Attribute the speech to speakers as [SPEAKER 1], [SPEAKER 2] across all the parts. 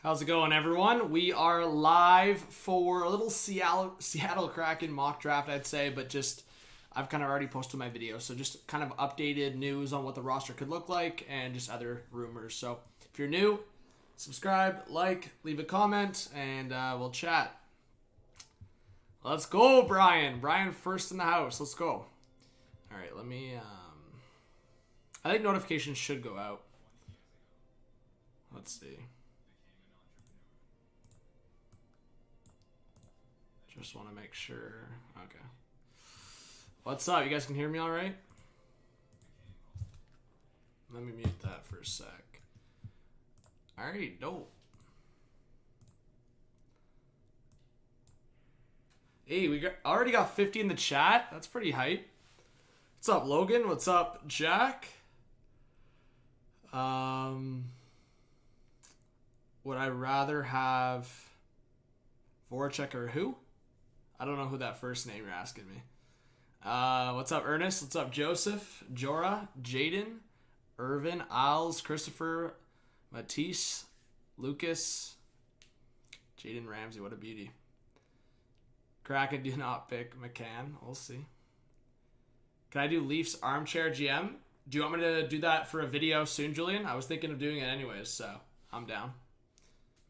[SPEAKER 1] How's it going, everyone? We are live for a little Seattle Kraken mock draft, I'd say, but just I've kind of already posted my video, so just kind of updated news on what the roster could look like and just other rumors. So if you're new, subscribe, like, leave a comment, and we'll chat. Let's go, Brian. Brian first in the house. Let's go. All right, let me... I think notifications should go out. Let's see. Just want to make sure. Okay. What's up? You guys can hear me all right? Let me mute that for a sec. All right, dope. Hey, we already got 50 in the chat. That's pretty hype. What's up, Logan? What's up, Jack? Would I rather have Voracek or who? I don't know who that first name you're asking me. What's up, Ernest? What's up, Joseph? Jorah? Jaden? Irvin? Isles? Christopher? Matisse? Lucas? Jaden Ramsey, what a beauty. Kraken do not pick McCann. We'll see. Can I do Leafs armchair GM? Do you want me to do that for a video soon, Julian? I was thinking of doing it anyways, so I'm down.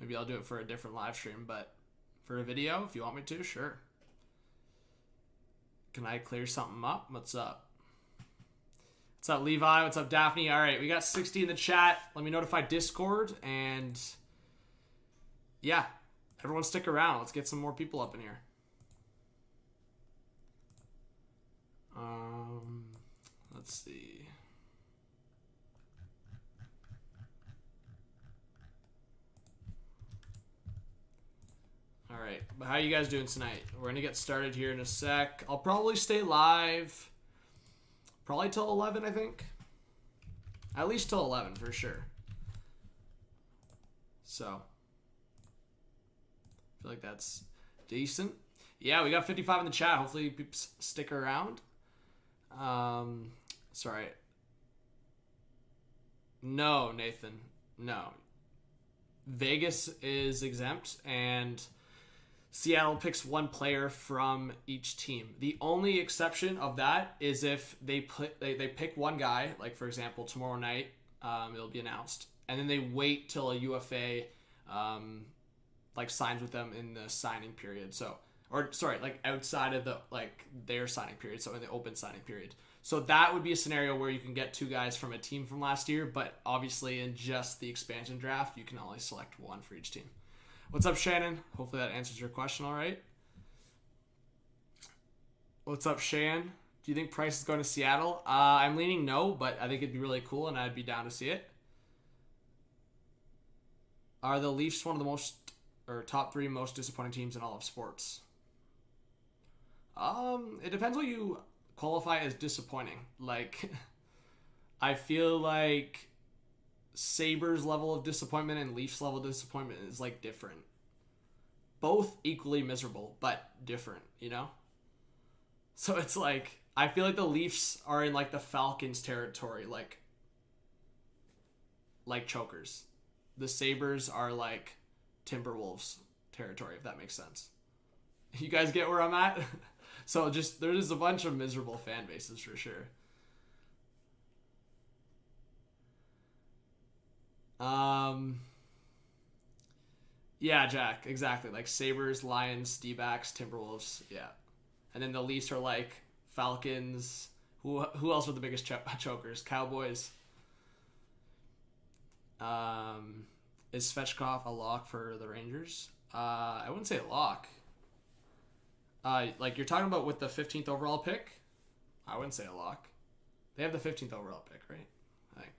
[SPEAKER 1] Maybe I'll do it for a different live stream, but for a video, if you want me to, sure. Can I clear something up? What's up? What's up, Levi? What's up, Daphne? All right, we got 60 in the chat. Let me notify Discord, and yeah, everyone stick around. Let's get some more people up in here. Let's see. All right, but how are you guys doing tonight? We're gonna get started here in a sec. I'll probably stay live probably till 11, I think. At least till 11 for sure. So I feel like that's decent. Yeah, we got 55 in the chat. Hopefully people stick around. Sorry. No, Nathan. No. Vegas is exempt, and Seattle picks one player from each team. The only exception of that is if they pick one guy, like for example tomorrow night, it'll be announced, and then they wait till a UFA like signs with them in the signing period. So, or sorry, like outside of the their signing period, so in the open signing period. So that would be a scenario where you can get two guys from a team from last year, but obviously in just the expansion draft, you can only select one for each team. What's up, Shannon? Hopefully that answers your question all right. What's up, Shan? Do you think Price is going to Seattle? I'm leaning no, but I think it'd be really cool, and I'd be down to see it. Are the Leafs one of the most, or top three most disappointing teams in all of sports? It depends what you qualify as disappointing. Like, I feel like Sabres level of disappointment and Leafs level of disappointment is like different. Both equally miserable, but different, you know? So it's like, I feel like the Leafs are in like the Falcons territory, like chokers. The Sabres are like Timberwolves territory, if that makes sense. You guys get where I'm at? So just, there's a bunch of miserable fan bases for sure. Yeah, Jack, exactly. Like Sabres, Lions, D-backs, Timberwolves, yeah. And then the Leafs are like Falcons. Who else were the biggest chokers? Cowboys. Is Svechkov a lock for the Rangers? I wouldn't say a lock. Like you're talking about with the 15th overall pick? I wouldn't say a lock. They have the 15th overall pick, right? I think.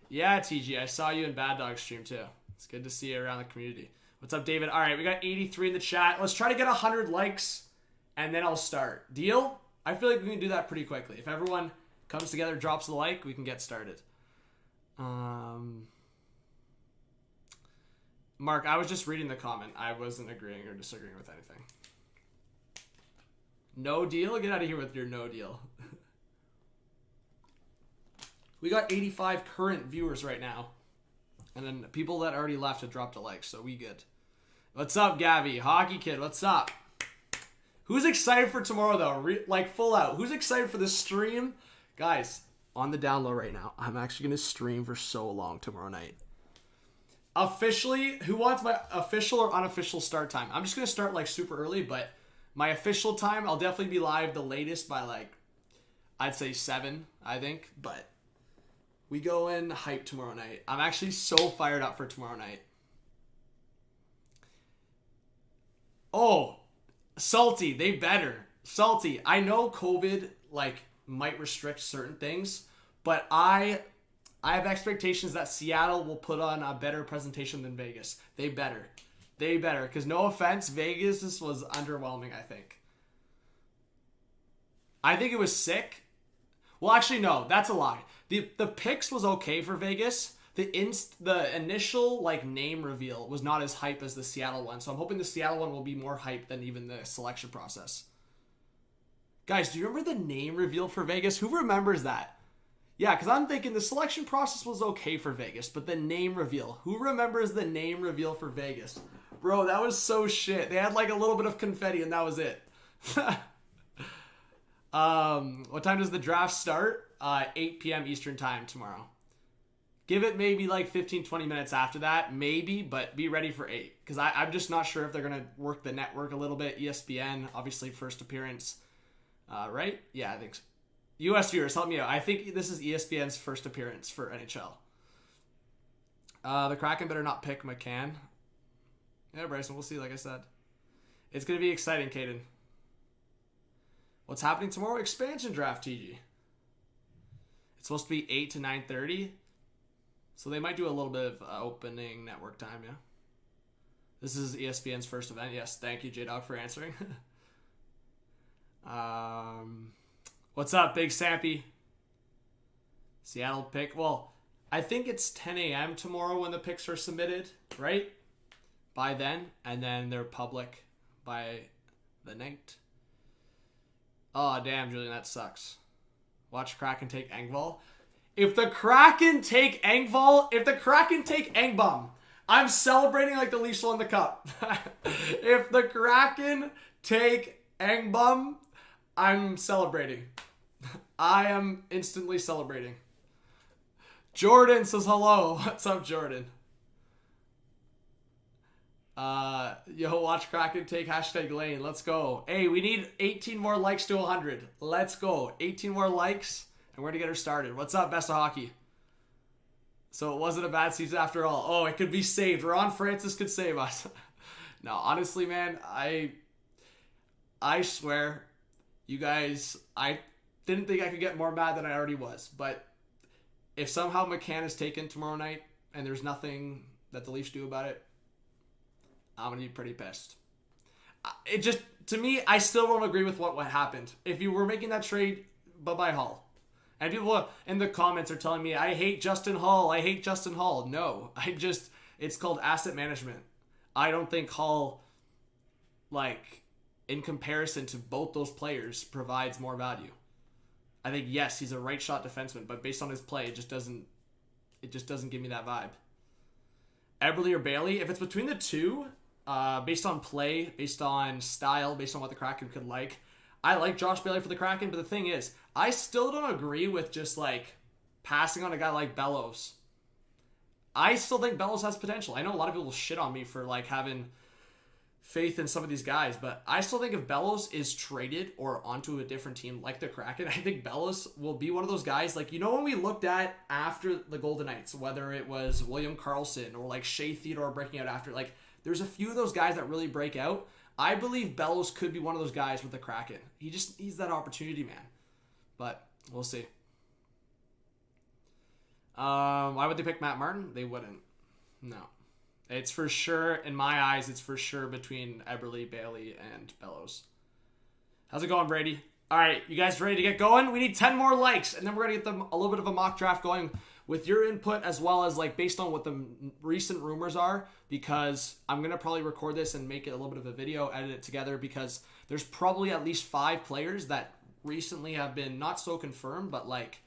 [SPEAKER 1] Yeah, TG, I saw you in Bad Dog stream too. It's good to see you around the community. What's up, David? All right, we got 83 in the chat. Let's try to get 100 likes, and then I'll start. Deal? I feel like we can do that pretty quickly. If everyone comes together, drops a like, we can get started. Mark, I was just reading the comment. I wasn't agreeing or disagreeing with anything. No deal? Get out of here with your no deal. We got 85 current viewers right now. And then people that already left have dropped a like, so we good. What's up, Gabby? Hockey Kid, what's up? Who's excited for tomorrow, though? Like, full out. Who's excited for the stream? Guys, on the down low right now, I'm actually going to stream for so long tomorrow night. Officially, who wants my official or unofficial start time? I'm just going to start, like, super early, but my official time, I'll definitely be live the latest by, like, I'd say 7, I think. But we go in hype tomorrow night. I'm actually so fired up for tomorrow night. Oh, Salty, they better. Salty, I know COVID, like, might restrict certain things, but I have expectations that Seattle will put on a better presentation than Vegas. They better. They better. Because no offense, Vegas, this was underwhelming, I think. I think it was sick. Well, actually, no. That's a lie. The picks was okay for Vegas. The initial, like, name reveal was not as hype as the Seattle one. So I'm hoping the Seattle one will be more hype than even the selection process. Guys, do you remember the name reveal for Vegas? Who remembers that? Yeah, because I'm thinking the selection process was okay for Vegas, but the name reveal. Who remembers the name reveal for Vegas? Bro, that was so shit. They had like a little bit of confetti and that was it. What time does the draft start? 8 p.m. Eastern time tomorrow. Give it maybe like 15-20 minutes after that, maybe, but be ready for 8. Because I'm just not sure if they're going to work the network a little bit. ESPN, obviously first appearance. Right? Yeah, I think so. US viewers, help me out. I think this is ESPN's first appearance for NHL. The Kraken better not pick McCann. Yeah, Bryson, we'll see, like I said. It's going to be exciting, Caden. What's happening tomorrow? Expansion draft, TG. It's supposed to be 8 to 9:30. So they might do a little bit of opening network time, yeah? This is ESPN's first event. Yes, thank you, J-Dog, for answering. What's up, Big Sappy? Seattle pick. Well, I think it's 10 a.m. tomorrow when the picks are submitted, right? By then. And then they're public by the night. Oh, damn, Julian, that sucks. Watch Kraken take Engvall. If the Kraken take Engvall, if the Kraken take Engbum, I'm celebrating like the Leafs won the cup. If the Kraken take Engbum, I'm celebrating. I am instantly celebrating. Jordan says hello. What's up, Jordan? Yo, watch Kraken take #Lane. Let's go. Hey, we need 18 more likes to 100. Let's go. 18 more likes, and we're going to get her started. What's up, Best of Hockey? So it wasn't a bad season after all. Oh, it could be saved. Ron Francis could save us. No, honestly, man, I swear, you guys, I didn't think I could get more mad than I already was. But if somehow McCann is taken tomorrow night and there's nothing that the Leafs do about it, I'm going to be pretty pissed. It just, to me, I still don't agree with what happened. If you were making that trade, bye-bye Hall. And people in the comments are telling me, I hate Justin Hall. I hate Justin Hall. No, it's called asset management. I don't think Hall, like, in comparison to both those players, provides more value. I think, yes, he's a right shot defenseman, but based on his play, it just doesn't give me that vibe. Eberle or Bailey, if it's between the two, based on play, based on style, based on what the Kraken could like, I like Josh Bailey for the Kraken, but the thing is, I still don't agree with just, like, passing on a guy like Bellows. I still think Bellows has potential. I know a lot of people shit on me for, like, having faith in some of these guys, but I still think if Bellows is traded or onto a different team like the Kraken, I think Bellows will be one of those guys, like, you know, when we looked at after the Golden Knights, whether it was William Karlsson or like Shea Theodore breaking out after, like, there's a few of those guys that really break out. I believe Bellows could be one of those guys with the Kraken. He's that opportunity, man. But we'll see. Why would they pick Matt Martin? They wouldn't. No. It's for sure, in my eyes, it's for sure between Eberle, Bailey, and Bellows. How's it going, Brady? All right, you guys ready to get going? We need 10 more likes, and then we're going to get a little bit of a mock draft going with your input as well as, like, based on what the recent rumors are, because I'm going to probably record this and make it a little bit of a video, edit it together, because there's probably at least 5 players that recently have been not so confirmed, but, like,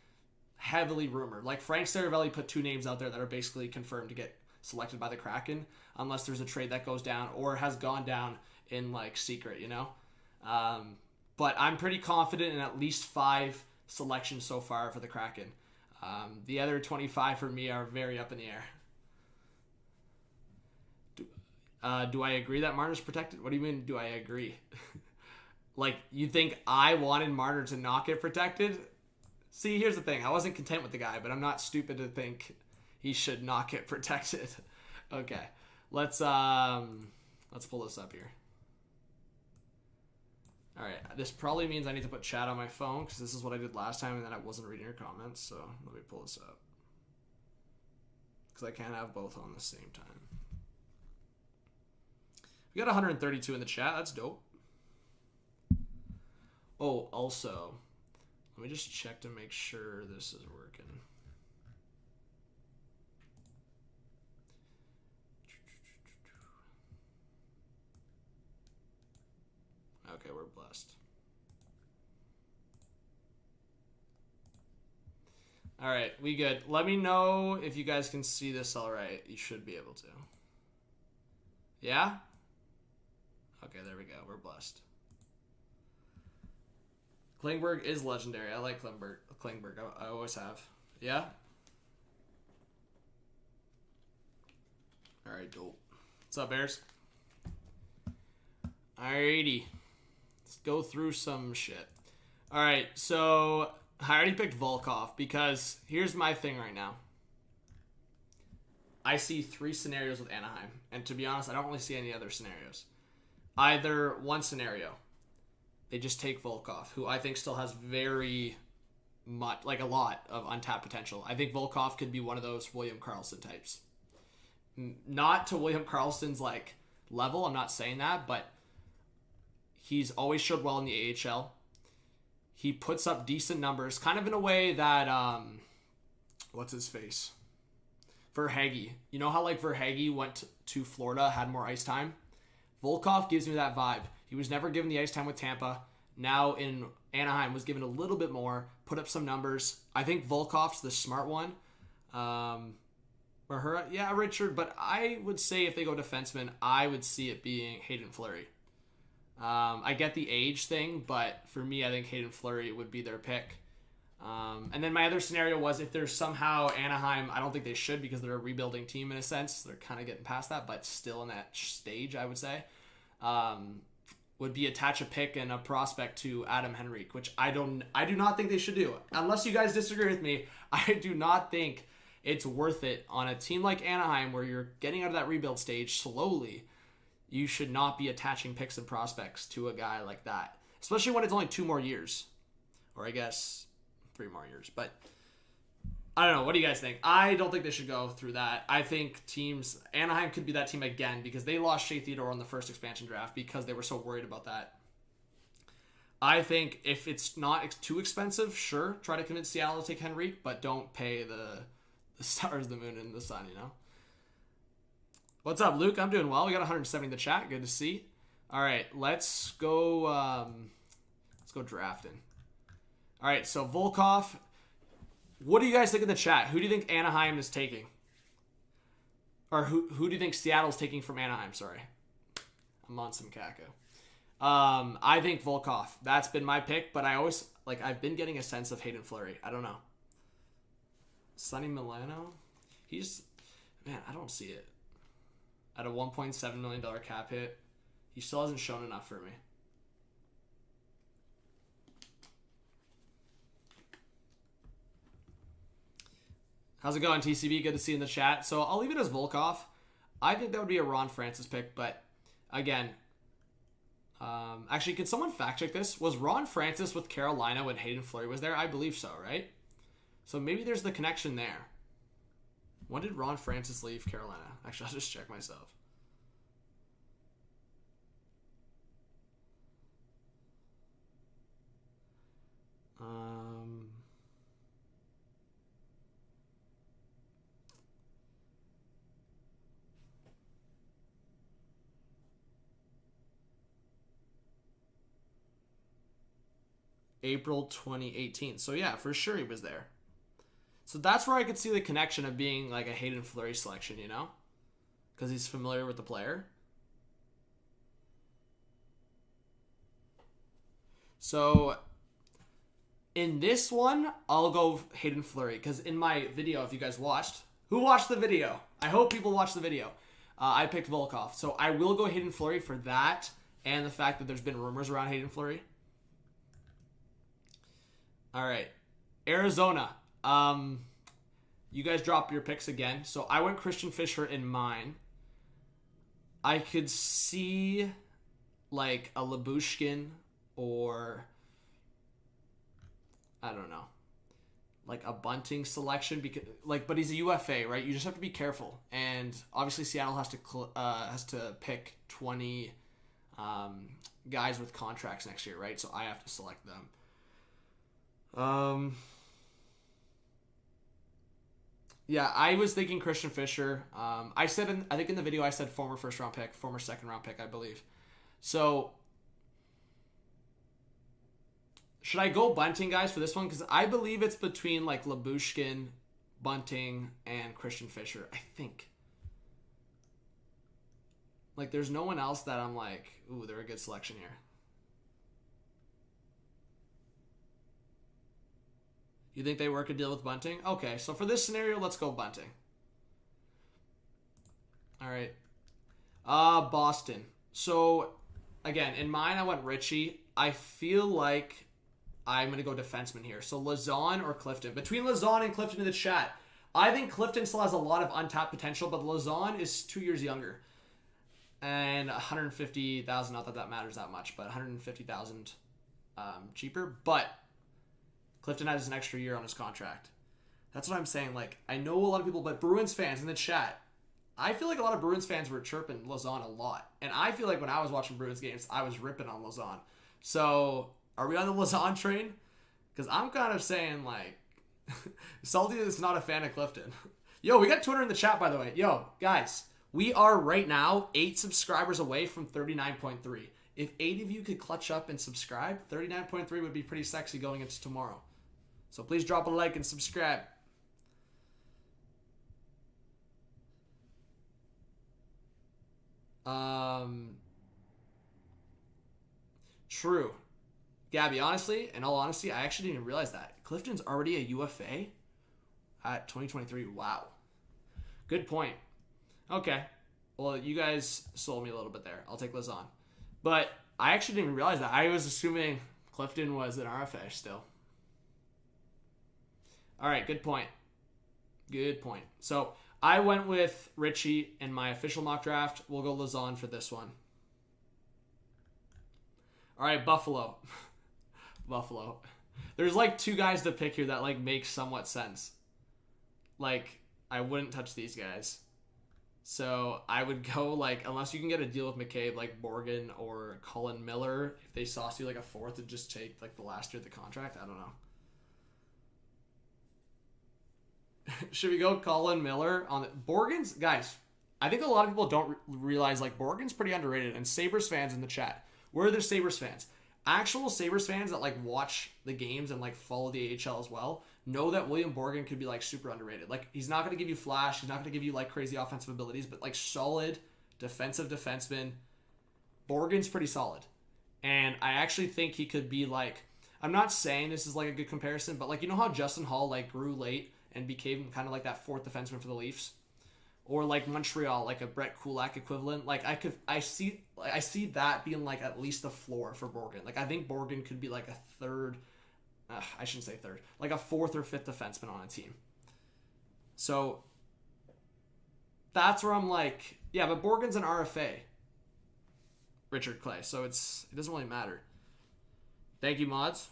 [SPEAKER 1] heavily rumored. Like Frank Saravelli put 2 names out there that are basically confirmed to get selected by the Kraken, unless there's a trade that goes down or has gone down in like secret, you know. But I'm pretty confident in at least 5 selections so far for the Kraken. The other 25 for me are very up in the air. Do I agree that Marner's protected? What do you mean, do I agree? Like, you think I wanted Marner to not get protected? See, here's the thing. I wasn't content with the guy, but I'm not stupid to think he should not get protected. Okay. Let's pull this up here. All right. This probably means I need to put chat on my phone because this is what I did last time and then I wasn't reading your comments. So let me pull this up. Because I can't have both on the same time. We got 132 in the chat. That's dope. Oh, also, let me just check to make sure this is working. Okay, we're blessed. All right, we good. Let me know if you guys can see this all right. You should be able to. Yeah? Okay, there we go. We're blessed. Klingberg is legendary. I like Klingberg. I always have. Yeah? Alright, dope. What's up, Bears? Alrighty. Let's go through some shit. Alright, so I already picked Volkov because here's my thing right now. I see 3 scenarios with Anaheim. And to be honest, I don't really see any other scenarios. Either one scenario, they just take Volkov, who I think still has very much, like a lot of untapped potential. I think Volkov could be one of those William Karlsson types. Not to William Karlsson's like level, I'm not saying that, but he's always showed well in the AHL. He puts up decent numbers, kind of in a way that, what's his face? Verhaeghe. You know how like Verhaeghe went to Florida, had more ice time? Volkov gives me that vibe. He was never given the ice time with Tampa. Now in Anaheim was given a little bit more, put up some numbers. I think Volkov's the smart one. Yeah, Richard, but I would say if they go defenseman, I would see it being Hayden Fleury. I get the age thing, but for me, I think Hayden Fleury would be their pick. And then my other scenario was if there's somehow Anaheim, I don't think they should because they're a rebuilding team in a sense. They're kind of getting past that, but still in that stage, I would say. Would be attach a pick and a prospect to Adam Henrique, which I do not think they should do. Unless you guys disagree with me, I do not think it's worth it on a team like Anaheim where you're getting out of that rebuild stage slowly. You should not be attaching picks and prospects to a guy like that, especially when it's only 2 more years, or I guess 3 more years. But I don't know. What do you guys think? I don't think they should go through that. I think Anaheim could be that team again because they lost Shea Theodore on the first expansion draft because they were so worried about that. I think if it's not too expensive, sure, try to convince Seattle to take Henrique, but don't pay the stars, the moon, and the sun, you know? What's up, Luke? I'm doing well. We got 170 in the chat. Good to see. All right, let's go drafting. All right, so Volkov. What do you guys think in the chat? Who do you think Anaheim is taking? Or who do you think Seattle's taking from Anaheim? Sorry. I'm on some caca. I think Volkov. That's been my pick, but I've been getting a sense of Hayden Fleury. I don't know. Sonny Milano? I don't see it. At a $1.7 million cap hit, he still hasn't shown enough for me. How's it going, TCB? Good to see you in the chat. So I'll leave it as Volkov. I think that would be a Ron Francis pick, but again, actually, can someone fact check this? Was Ron Francis with Carolina when Hayden Fleury was there? I believe so, right? So maybe there's the connection there. When did Ron Francis leave Carolina? Actually, I'll just check myself. April 2018. So yeah, for sure he was there. So that's where I could see the connection of being like a Hayden Fleury selection, you know? Because he's familiar with the player. So in this one, I'll go Hayden Fleury. Because in my video, if you guys watched, who watched the video? I hope people watched the video. I picked Volkov. So I will go Hayden Fleury for that and the fact that there's been rumors around Hayden Fleury. All right. Arizona. You guys drop your picks again. So I went Christian Fischer in mine. I could see like a Lyubushkin or I don't know, like a Bunting selection because but he's a UFA, right? You just have to be careful. And obviously Seattle has to pick 20 guys with contracts next year, right? So I have to select them. Yeah, I was thinking Christian Fischer. I think in the video I said former first round pick, former second round pick, I believe. So should I go Bunting, guys, for this one? Because I believe it's between like Lyubushkin, Bunting, and Christian Fischer. I think. Like, there's no one else that I'm like, ooh, they're a good selection here. You think they work a deal with Bunting? Okay, so for this scenario, let's go Bunting. All right. Boston. So, again, in mine, I went Richie. I feel like I'm going to go defenseman here. So, Lauzon or Clifton. Between Lauzon and Clifton in the chat, I think Clifton still has a lot of untapped potential, but Lauzon is 2 years younger. And $150,000, not that that matters that much, but $150,000 cheaper. But Clifton has an extra year on his contract. That's what I'm saying. Like, I know a lot of people, but Bruins fans in the chat, I feel like a lot of Bruins fans were chirping Lauzon a lot. And I feel like when I was watching Bruins games, I was ripping on Lauzon. So, are we on the Lauzon train? Because I'm kind of saying, like, Salty is not a fan of Clifton. Yo, we got 200 in the chat, by the way. Yo, guys, we are right now 8 subscribers away from 39.3. If 8 of you could clutch up and subscribe, 39.3 would be pretty sexy going into tomorrow. So please drop a like and subscribe. True. Gabby, honestly, in all honesty, I actually didn't even realize that. Clifton's already a UFA at 2023. Wow. Good point. Okay. Well, you guys sold me a little bit there. I'll take Lauzon. But I actually didn't even realize that. I was assuming Clifton was an RFA still. All right, good point. Good point. So I went with Richie in my official mock draft. We'll go Lauzon for this one. All right, Buffalo. Buffalo. There's like 2 guys to pick here that like make somewhat sense. Like, I wouldn't touch these guys. So I would go like, unless you can get a deal with McCabe, like Borgen or Colin Miller, if they sauce you like a 4th and just take like the last year of the contract. I don't know. Should we go Colin Miller on the Borgen's? Guys, I think a lot of people don't realize like Borgen's pretty underrated. And Sabres fans in the chat, where are the Sabres fans? Actual Sabres fans that like watch the games and like follow the AHL as well know that William Borgen could be like super underrated. Like, he's not going to give you flash. He's not going to give you like crazy offensive abilities, but like solid defensive defenseman. Borgen's pretty solid. And I actually think he could be like, I'm not saying this is like a good comparison, but like, you know how Justin Hall like grew late and became kind of like that 4th defenseman for the Leafs? Or like Montreal, like a Brett Kulak equivalent. Like, I see that being like at least the floor for Borgen. Like, I think Borgen could be like a 3rd, I shouldn't say 3rd, like a 4th or 5th defenseman on a team. So that's where I'm like, yeah, but Borgen's an RFA, Richard Clay. So it doesn't really matter. Thank you, mods.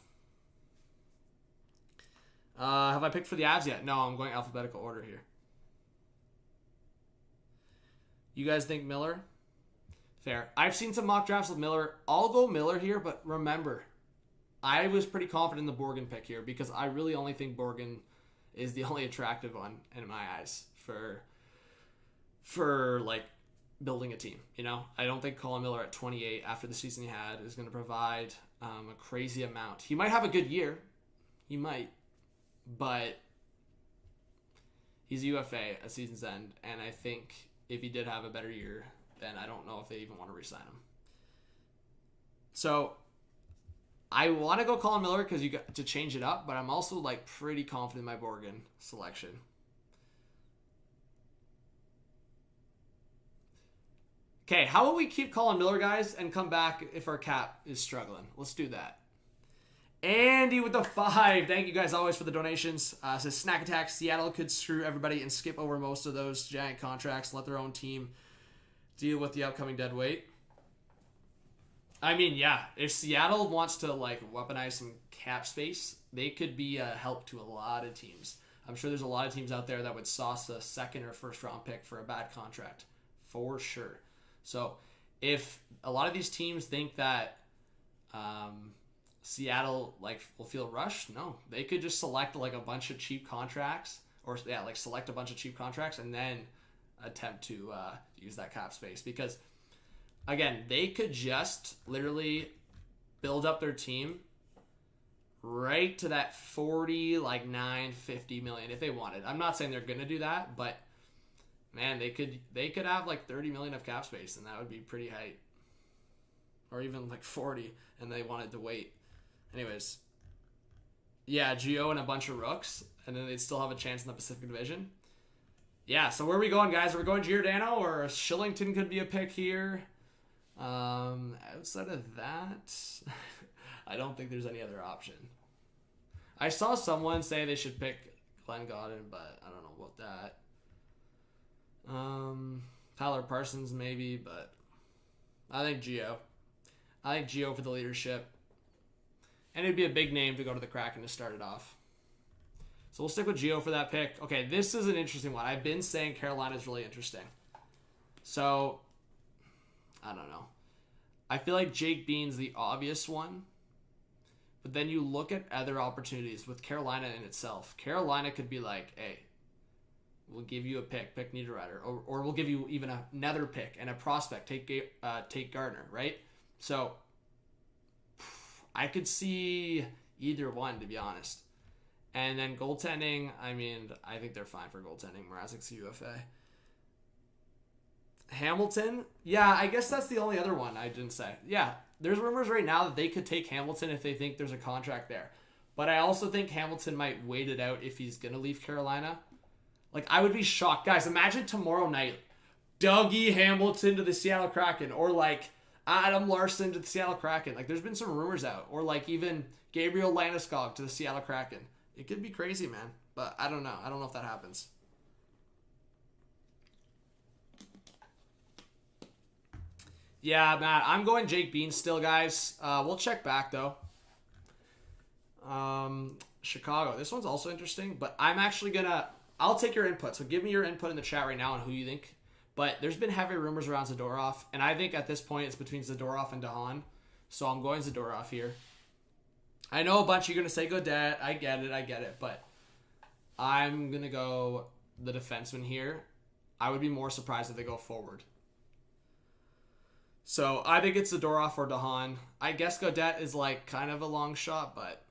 [SPEAKER 1] Have I picked for the Avs yet? No, I'm going alphabetical order here. You guys think Miller? Fair. I've seen some mock drafts with Miller. I'll go Miller here, but remember, I was pretty confident in the Borgen pick here because I really only think Borgen is the only attractive one in my eyes for like building a team. You know, I don't think Colin Miller at 28 after the season he had is going to provide a crazy amount. He might have a good year. He might. But he's a UFA at season's end, and I think if he did have a better year, then I don't know if they even want to re-sign him. So I want to go Colin Miller because you got to change it up, but I'm also like pretty confident in my Borgen selection. Okay, how about we keep Colin Miller, guys, and come back if our cap is struggling? Let's do that. Andy with the 5. Thank you guys always for the donations. Says Snack Attack. Seattle could screw everybody and skip over most of those giant contracts. Let their own team deal with the upcoming dead weight. I mean, yeah. If Seattle wants to like weaponize some cap space, they could be a help to a lot of teams. I'm sure there's a lot of teams out there that would sauce a second or first round pick for a bad contract. For sure. So if a lot of these teams think that Seattle like will feel rushed, no, they could just select like a bunch of cheap contracts, or like select a bunch of cheap contracts and then attempt to use that cap space, because again, they could just literally build up their team right to that 40 like 950 million if they wanted. I'm not saying they're gonna do that, but man, they could have like 30 million of cap space, and that would be pretty hype. Or even like 40, and they wanted to wait. Anyways, yeah, Gio and a bunch of rooks, and then they'd still have a chance in the Pacific Division. Yeah, so where are we going, guys? Are we going Giordano, or Shillington could be a pick here? Outside of that, I don't think there's any other option. I saw someone say they should pick Glenn Godden, but I don't know about that. Tyler Parsons maybe, but I think Gio. I think Gio for the leadership. And it'd be a big name to go to the Kraken to start it off. So we'll stick with Gio for that pick. Okay, this is an interesting one. I've been saying Carolina's really interesting. So, I don't know. I feel like Jake Bean's the obvious one. But then you look at other opportunities with Carolina in itself. Carolina could be like, hey, we'll give you a pick Niederreiter. Or we'll give you even another pick and a prospect. Take Gardner, right? So I could see either one, to be honest. And then goaltending, I mean, I think they're fine for goaltending. Mrazek's UFA. Hamilton, yeah, I guess that's the only other one I didn't say. Yeah, there's rumors right now that they could take Hamilton if they think there's a contract there. But I also think Hamilton might wait it out if he's going to leave Carolina. Like, I would be shocked. Guys, imagine tomorrow night, Dougie Hamilton to the Seattle Kraken, or like Adam Larson to the Seattle Kraken. Like, there's been some rumors out. Or like even Gabriel Landeskog to the Seattle Kraken. It could be crazy, man. But I don't know. I don't know if that happens. Yeah, Matt, I'm going Jake Bean still, guys. We'll check back, though. Chicago. This one's also interesting, but I'm actually going to... I'll take your input. So give me your input in the chat right now on who you think. But there's been heavy rumors around Zadorov, and I think at this point it's between Zadorov and Dahan. So I'm going Zadorov here. I know a bunch of you are going to say Godet. I get it. But I'm going to go the defenseman here. I would be more surprised if they go forward. So I think it's Zadorov or Dahan. I guess Godet is like kind of a long shot, but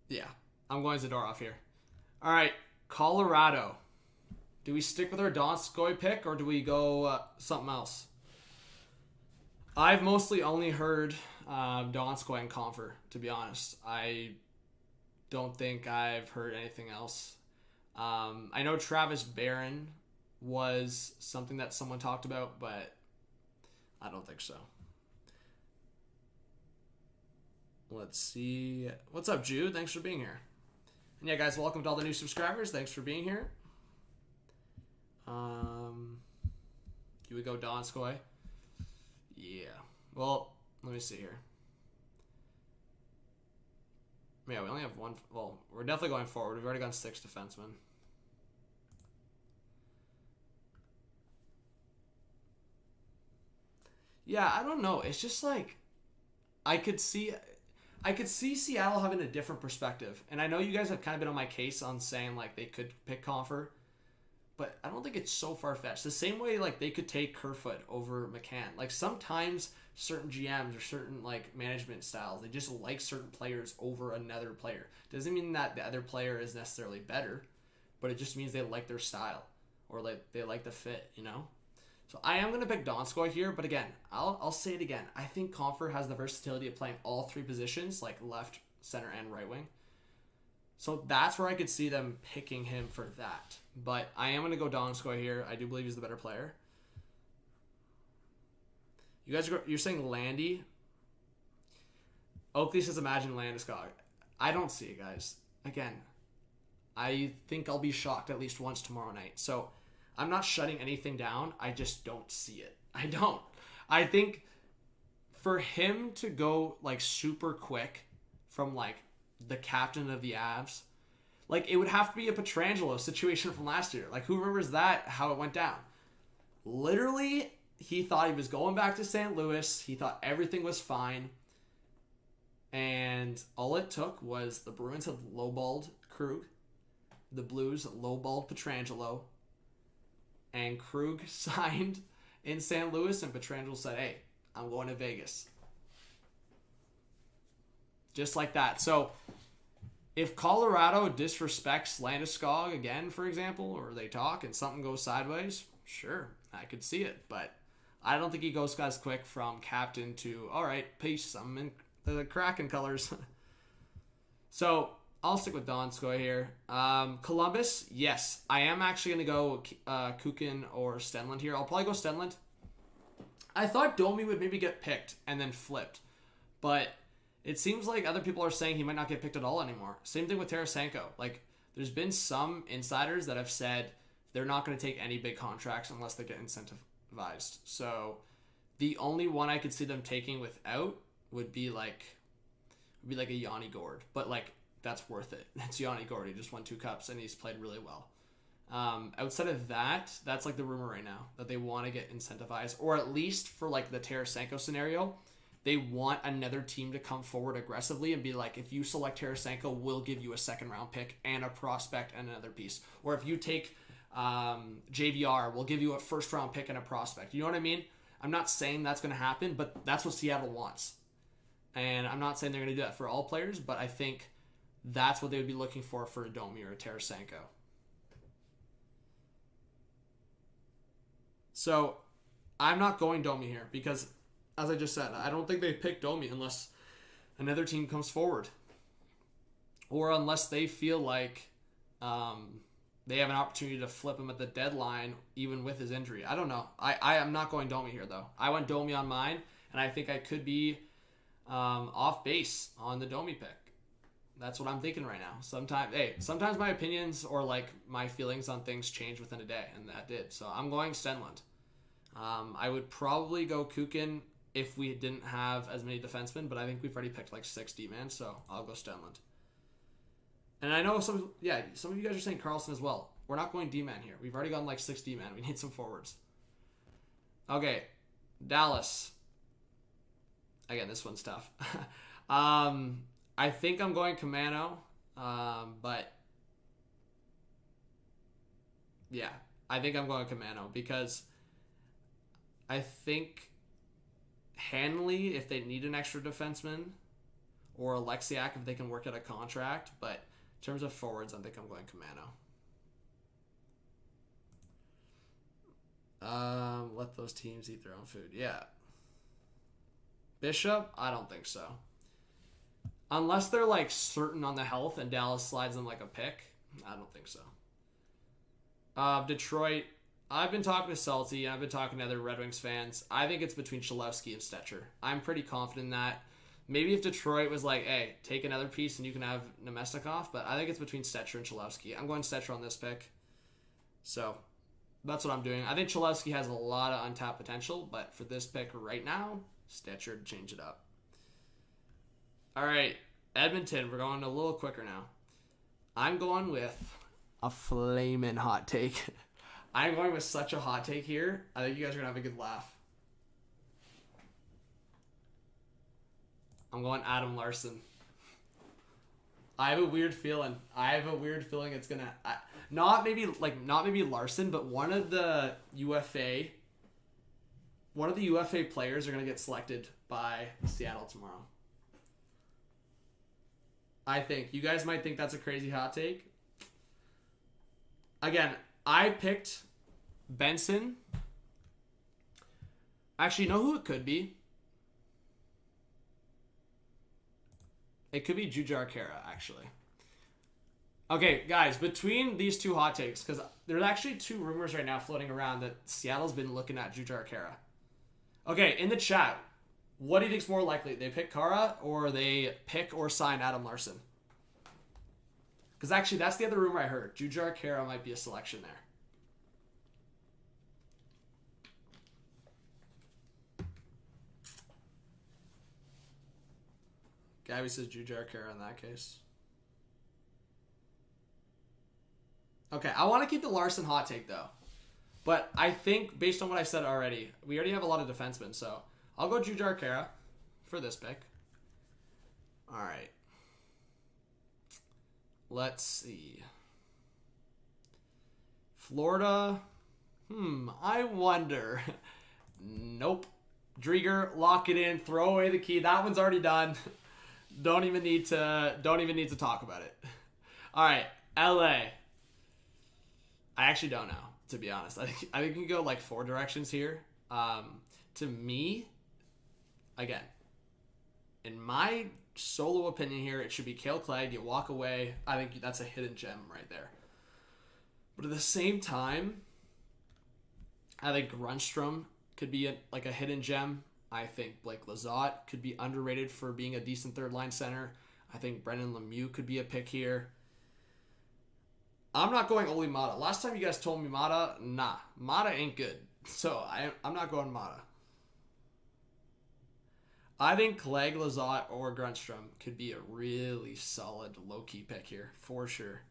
[SPEAKER 1] yeah, I'm going Zadorov here. All right, Colorado. Do we stick with our Donskoy pick or do we go something else? I've mostly only heard Donskoy and Comfer, to be honest. I don't think I've heard anything else. I know Travis Barron was something that someone talked about, but I don't think so. Let's see. What's up, Jude? Thanks for being here. And yeah, guys, welcome to all the new subscribers. Thanks for being here. You would go Donskoy. Yeah. Well, let me see here. Yeah, we only have one. Well, we're definitely going forward. We've already gone 6 defensemen. Yeah, I don't know. It's just like I could see Seattle having a different perspective. And I know you guys have kind of been on my case on saying like they could pick Comfer, but I don't think it's so far-fetched. The same way like they could take Kerfoot over McCann. Like sometimes certain GMs or certain like management styles. They just like certain players over another player. Doesn't mean that the other player is necessarily better, but it just means they like their style or like they like the fit, you know? So I am going to pick Donskoy here, but again, I'll say it again. I think Compher has the versatility of playing all three positions, like left, center, and right wing. So that's where I could see them picking him for that. But I am going to go Donskoy here. I do believe he's the better player. You guys, you're saying Landy. Oakley says imagine Landeskog. I don't see it, guys. Again, I think I'll be shocked at least once tomorrow night. So I'm not shutting anything down. I just don't see it. I don't. I think for him to go like super quick from like the captain of the Avs, like it would have to be a Pietrangelo situation from last year. Like who remembers that, how it went down? Literally, he thought he was going back to St. Louis. He thought everything was fine. And all it took was the Bruins had lowballed Krug. The Blues lowballed Pietrangelo. And Krug signed in St. Louis. And Pietrangelo said, hey, I'm going to Vegas. Just like that. So if Colorado disrespects Landeskog again, for example, or they talk and something goes sideways, sure, I could see it. But I don't think he goes as quick from captain to, all right, peace, I'm in the Kraken colors. So I'll stick with Donskoy here. Columbus, yes. I am actually going to go Kukin or Stenlund here. I'll probably go Stenlund. I thought Domi would maybe get picked and then flipped. But it seems like other people are saying he might not get picked at all anymore. Same thing with Tarasenko. Like, there's been some insiders that have said they're not going to take any big contracts unless they get incentivized. So the only one I could see them taking without would be like a Yanni Gord. But like, that's worth it. It's Yanni Gord. He just won 2 cups and he's played really well. Outside of that, that's like the rumor right now that they want to get incentivized, or at least for like the Tarasenko scenario, they want another team to come forward aggressively and be like, if you select Tarasenko, we'll give you a 2nd round pick and a prospect and another piece. Or if you take JVR, we'll give you a 1st round pick and a prospect. You know what I mean? I'm not saying that's going to happen, but that's what Seattle wants. And I'm not saying they're going to do that for all players, but I think that's what they would be looking for a Domi or a Tarasenko. So I'm not going Domi here because, as I just said, I don't think they pick Domi unless another team comes forward. Or unless they feel like they have an opportunity to flip him at the deadline, even with his injury. I don't know. I am not going Domi here, though. I went Domi on mine, and I think I could be off base on the Domi pick. That's what I'm thinking right now. Sometimes my opinions or like my feelings on things change within a day, and that did. So I'm going Stenlund. I would probably go Kukin if we didn't have as many defensemen, but I think we've already picked like 6 D-man, so I'll go Stenlund. And I know some of you guys are saying Carlson as well. We're not going D-man here. We've already gone like 6 D-man. We need some forwards. Okay, Dallas. Again, this one's tough. I think I'm going Camano, but yeah, I think I'm going Camano because I think Hanley, if they need an extra defenseman, or Alexiak if they can work out a contract, but in terms of forwards, I think I'm going Camano. Let those teams eat their own food. Yeah. Bishop? I don't think so. Unless they're like certain on the health and Dallas slides them like a pick, I don't think so. Detroit, I've been talking to Salty, I've been talking to other Red Wings fans. I think it's between Cholowski and Stetcher. I'm pretty confident in that. Maybe if Detroit was like, hey, take another piece and you can have Nemestikov, but I think it's between Stetcher and Cholowski. I'm going Stetcher on this pick. So that's what I'm doing. I think Cholowski has a lot of untapped potential, but for this pick right now, Stetcher to change it up. All right, Edmonton, we're going a little quicker now. I'm going with a flaming hot take. I'm going with such a hot take here. I think you guys are going to have a good laugh. I'm going Adam Larson. I have a weird feeling. It's going to... Not maybe Larson, but one of the UFA one of the UFA players are going to get selected by Seattle tomorrow. I think. You guys might think that's a crazy hot take. Again, I picked Benson. Actually, you know who it could be? It could be Jujhar Khaira, actually. Okay, guys, between these two hot takes, because there's actually two rumors right now floating around that Seattle's been looking at Jujhar Khaira. Okay, in the chat, what do you think's more likely? They pick Khaira or they pick or sign Adam Larsson? Because actually, that's the other rumor I heard. Jujhar Khaira might be a selection there. Gabby says Jujhar Khaira in that case. Okay, I want to keep the Larsson hot take, though. But I think, based on what I said already, we already have a lot of defensemen, so I'll go Jujhar Khaira for this pick. All right. Let's see. Florida. I wonder. Nope. Drieger, lock it in. Throw away the key. That one's already done. Don't even need to talk about it. All right, LA. I actually don't know, to be honest. I think you can go like 4 directions here. To me, again, in my solo opinion here, it should be Kale Clague. You walk away. I think that's a hidden gem right there. But at the same time, I think Grundstrom could be a hidden gem. I think Blake Lizotte could be underrated for being a decent third-line center. I think Brendan Lemieux could be a pick here. I'm not going Oli Mata. Last time you guys told me Mata, nah. Mata ain't good. So I'm not going Mata. I think Clague, Lizotte, or Grundstrom could be a really solid low-key pick here, for sure.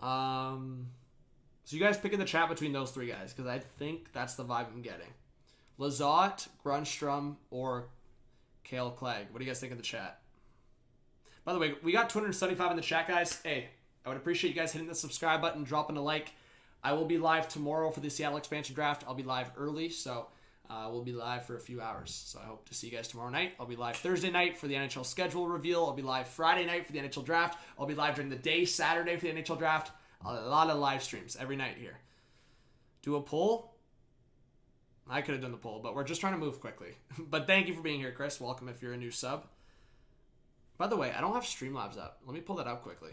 [SPEAKER 1] So you guys pick in the chat between those 3 guys, because I think that's the vibe I'm getting. Lizotte, Grundstrom, or Kale Clague. What do you guys think in the chat? By the way, we got 275 in the chat, guys. Hey, I would appreciate you guys hitting the subscribe button, dropping a like. I will be live tomorrow for the Seattle expansion draft. I'll be live early, so we'll be live for a few hours. So I hope to see you guys tomorrow night. I'll be live Thursday night for the NHL schedule reveal. I'll be live Friday night for the NHL draft. I'll be live during the day Saturday for the NHL draft. A lot of live streams every night here. Do a poll? I could have done the poll, but we're just trying to move quickly. But thank you for being here, Chris. Welcome if you're a new sub. By the way, I don't have Streamlabs up. Let me pull that up quickly.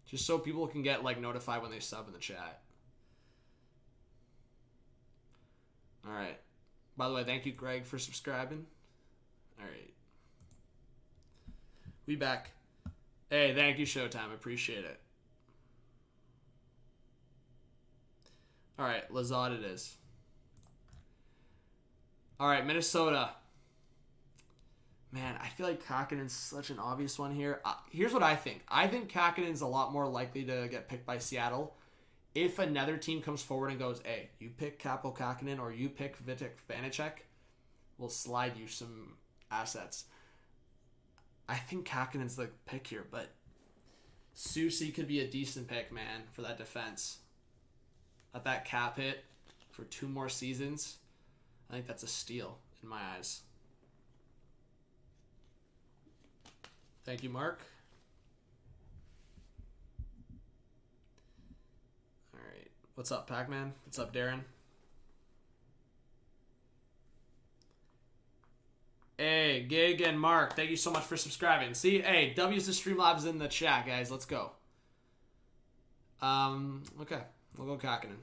[SPEAKER 1] Just so people can get notified when they sub in the chat. All right. By the way, thank you, Greg, for subscribing. All right. We back. Hey, thank you, Showtime. Appreciate it. All right, Lizotte it is. All right, Minnesota. Man, I feel like Kakinen's such an obvious one here. Here's what I think. I think Kakinen's a lot more likely to get picked by Seattle if another team comes forward and goes, hey, you pick Kaapo Kakinen or you pick Vitek Vanacek, we'll slide you some assets. I think Kakinen's the pick here, but Susie could be a decent pick, man, for that defense. At that cap hit for 2 more seasons, I think that's a steal in my eyes. Thank you, Mark. All right. What's up, Pac-Man? What's up, Darren? Hey, Gig and Mark, thank you so much for subscribing. See, hey, W's to Streamlabs in the chat, guys. Let's go. Okay. We'll go Kakinen.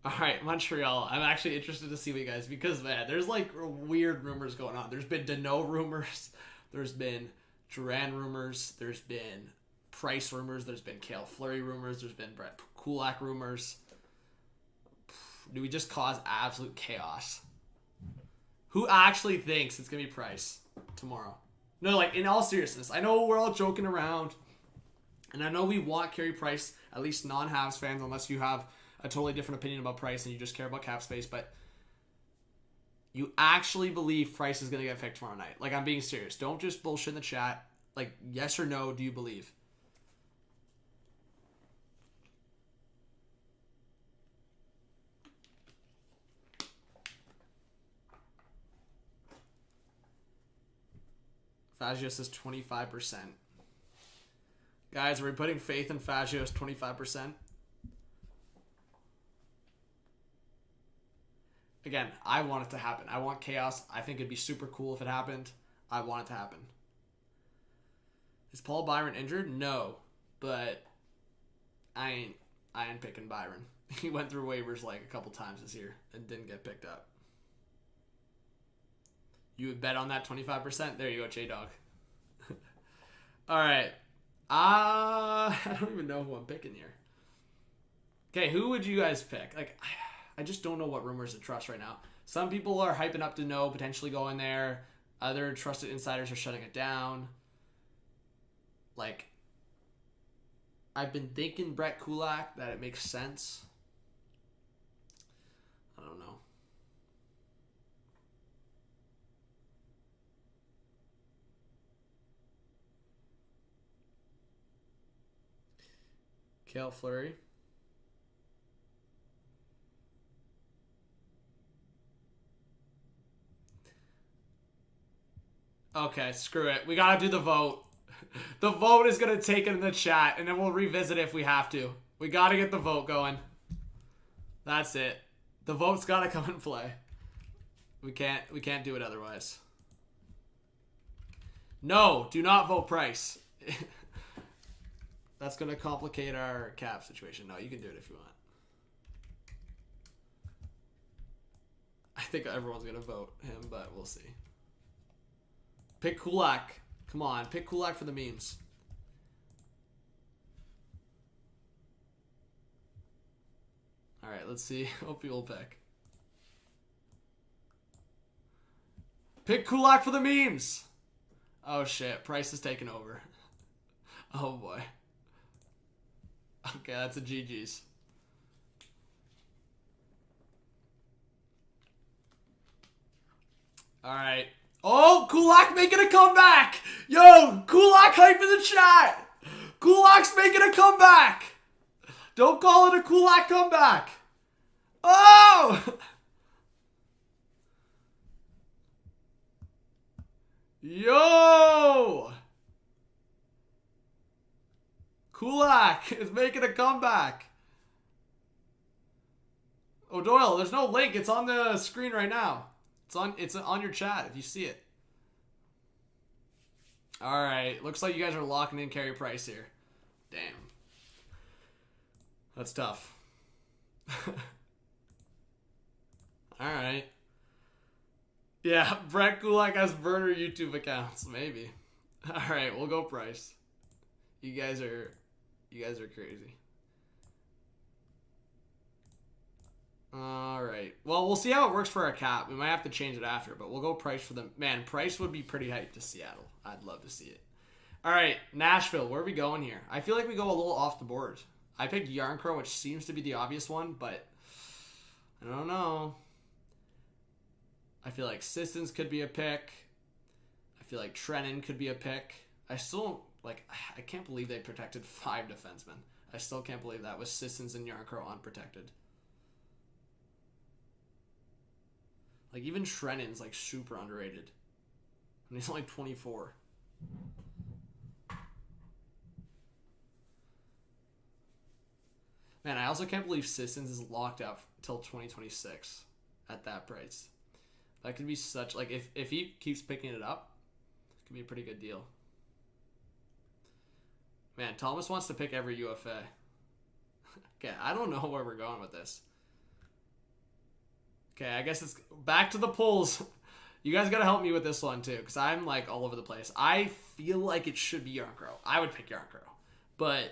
[SPEAKER 1] All right, Montreal. I'm actually interested to see what you guys, because, man, there's, weird rumors going on. There's been Deneau rumors. There's been Duran rumors. There's been Price rumors. There's been Cale Fleury rumors. There's been Brett Kulak rumors. Do we just cause absolute chaos? Who actually thinks it's going to be Price tomorrow? No, in all seriousness, I know we're all joking around, and I know we want Carey Price, at least non-Habs fans, unless you have a totally different opinion about Price and you just care about cap space, but you actually believe Price is going to get picked tomorrow night? I'm being serious. Don't just bullshit in the chat. Yes or no, do you believe? Fazio says 25%. Guys, are we putting faith in Fazio's 25%? Again, I want it to happen. I want chaos. I think it'd be super cool if it happened. I want it to happen. Is Paul Byron injured? No. But I ain't picking Byron. He went through waivers like a couple times this year and didn't get picked up. You would bet on that 25%? There you go, J-Dog. All right. I don't even know who I'm picking here. Okay, who would you guys pick? Like, I just don't know what rumors to trust right now. Some people are hyping up to know potentially going there. Other trusted insiders are shutting it down. Like, I've been thinking Brett Kulak, that it makes sense. I don't know. Cale Fleury. Okay, screw it. We gotta do the vote. The vote is gonna take it in the chat, and then we'll revisit it if we have to. We gotta get the vote going. That's it. The vote's gotta come and play. We can't do it otherwise. No, do not vote Price. That's gonna complicate our cap situation. No, you can do it if you want. I think everyone's gonna vote him, but we'll see. Pick Kulak. Come on, pick Kulak for the memes. Alright, let's see what people pick. Pick Kulak for the memes! Oh shit, Price is taking over. Oh boy. Okay, that's a GG's. Alright. Oh, Kulak making a comeback! Yo, Kulak hype in the chat! Kulak's making a comeback! Don't call it a Kulak comeback! Oh! Yo! Kulak is making a comeback. O'Doyle, there's no link. It's on the screen right now. It's on your chat if you see it. Alright. Looks like you guys are locking in Carey Price here. Damn. That's tough. Alright. Yeah, Brett Kulak has burner YouTube accounts. Maybe. Alright, we'll go Price. You guys are crazy. Alright. Well, we'll see how it works for our cap. We might have to change it after, but we'll go Price for them. Man, Price would be pretty hyped to Seattle. I'd love to see it. Alright, Nashville. Where are we going here? I feel like we go a little off the board. I picked Yarncrow, which seems to be the obvious one, but I don't know. I feel like Sissons could be a pick. I feel like Trennan could be a pick. I still I can't believe they protected 5 defensemen. I still can't believe that with Sissons and Yarncrow unprotected. Like, even Trennan's, like, super underrated. And he's only 24. Man, I also can't believe Sissons is locked out until 2026 at that price. That could be such... Like, if he keeps picking it up, it could be a pretty good deal. Man, Thomas wants to pick every UFA. Okay, I don't know where we're going with this. Okay, I guess it's back to the polls. You guys got to help me with this one, too, because I'm, like, all over the place. I feel like it should be Yarncrow. I would pick Yarncrow. But,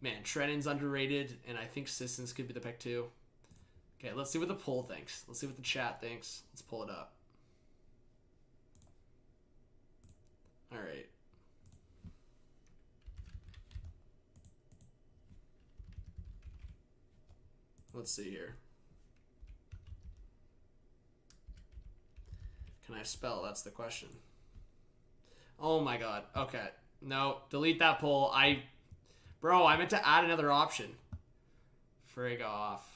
[SPEAKER 1] man, Trennan's underrated, and I think Sissons could be the pick, too. Okay, let's see what the poll thinks. Let's see what the chat thinks. Let's pull it up. All right. Let's see here. Can I spell? That's the question. Oh my god. Okay. No, delete that poll. Bro, I meant to add another option. Frig off.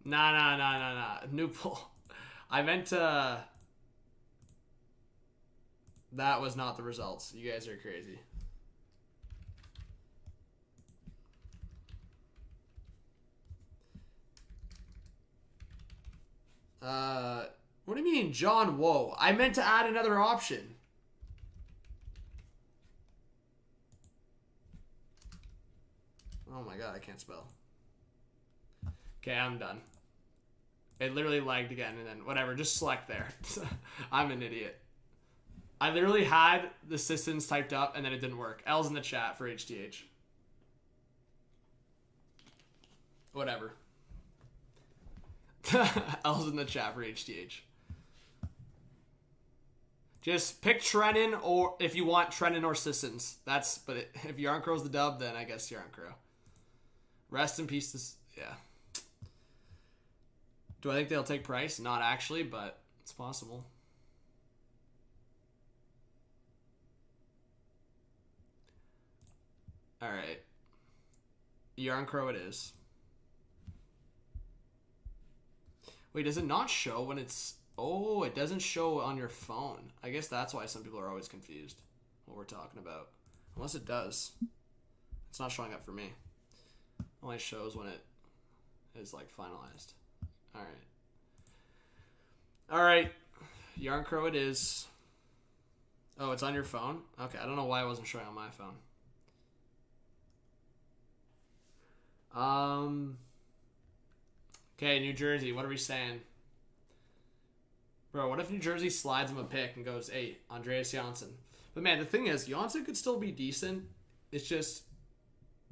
[SPEAKER 1] Nah. New poll. I meant to... That was not the results. You guys are crazy. What do you mean, John? Whoa. I meant to add another option. Oh my god, I can't spell. Okay, I'm done. It literally lagged again, and then whatever, just select there. I'm an idiot. I literally had the systems typed up, and then it didn't work. L's in the chat for HTH. Whatever. L's in the chat for HTH. Just pick Trennan, or if you want Trennan or Sissons. That's, but if Yarncrow's the dub, then I guess Yarncrow. Rest in peace to, yeah. Do I think they'll take Price? Not actually, but it's possible. All right. Yarncrow it is. Wait, does it not show when it's... Oh, it doesn't show on your phone. I guess that's why some people are always confused what we're talking about. Unless it does. It's not showing up for me. It only shows when it is, like, finalized. Alright. Alright. Yarncrow it is. Oh, it's on your phone? Okay, I don't know why it wasn't showing on my phone. Okay, New Jersey, what are we saying? Bro, what if New Jersey slides him a pick and goes, hey, Andreas Janssen? But man, the thing is, Janssen could still be decent. It's just,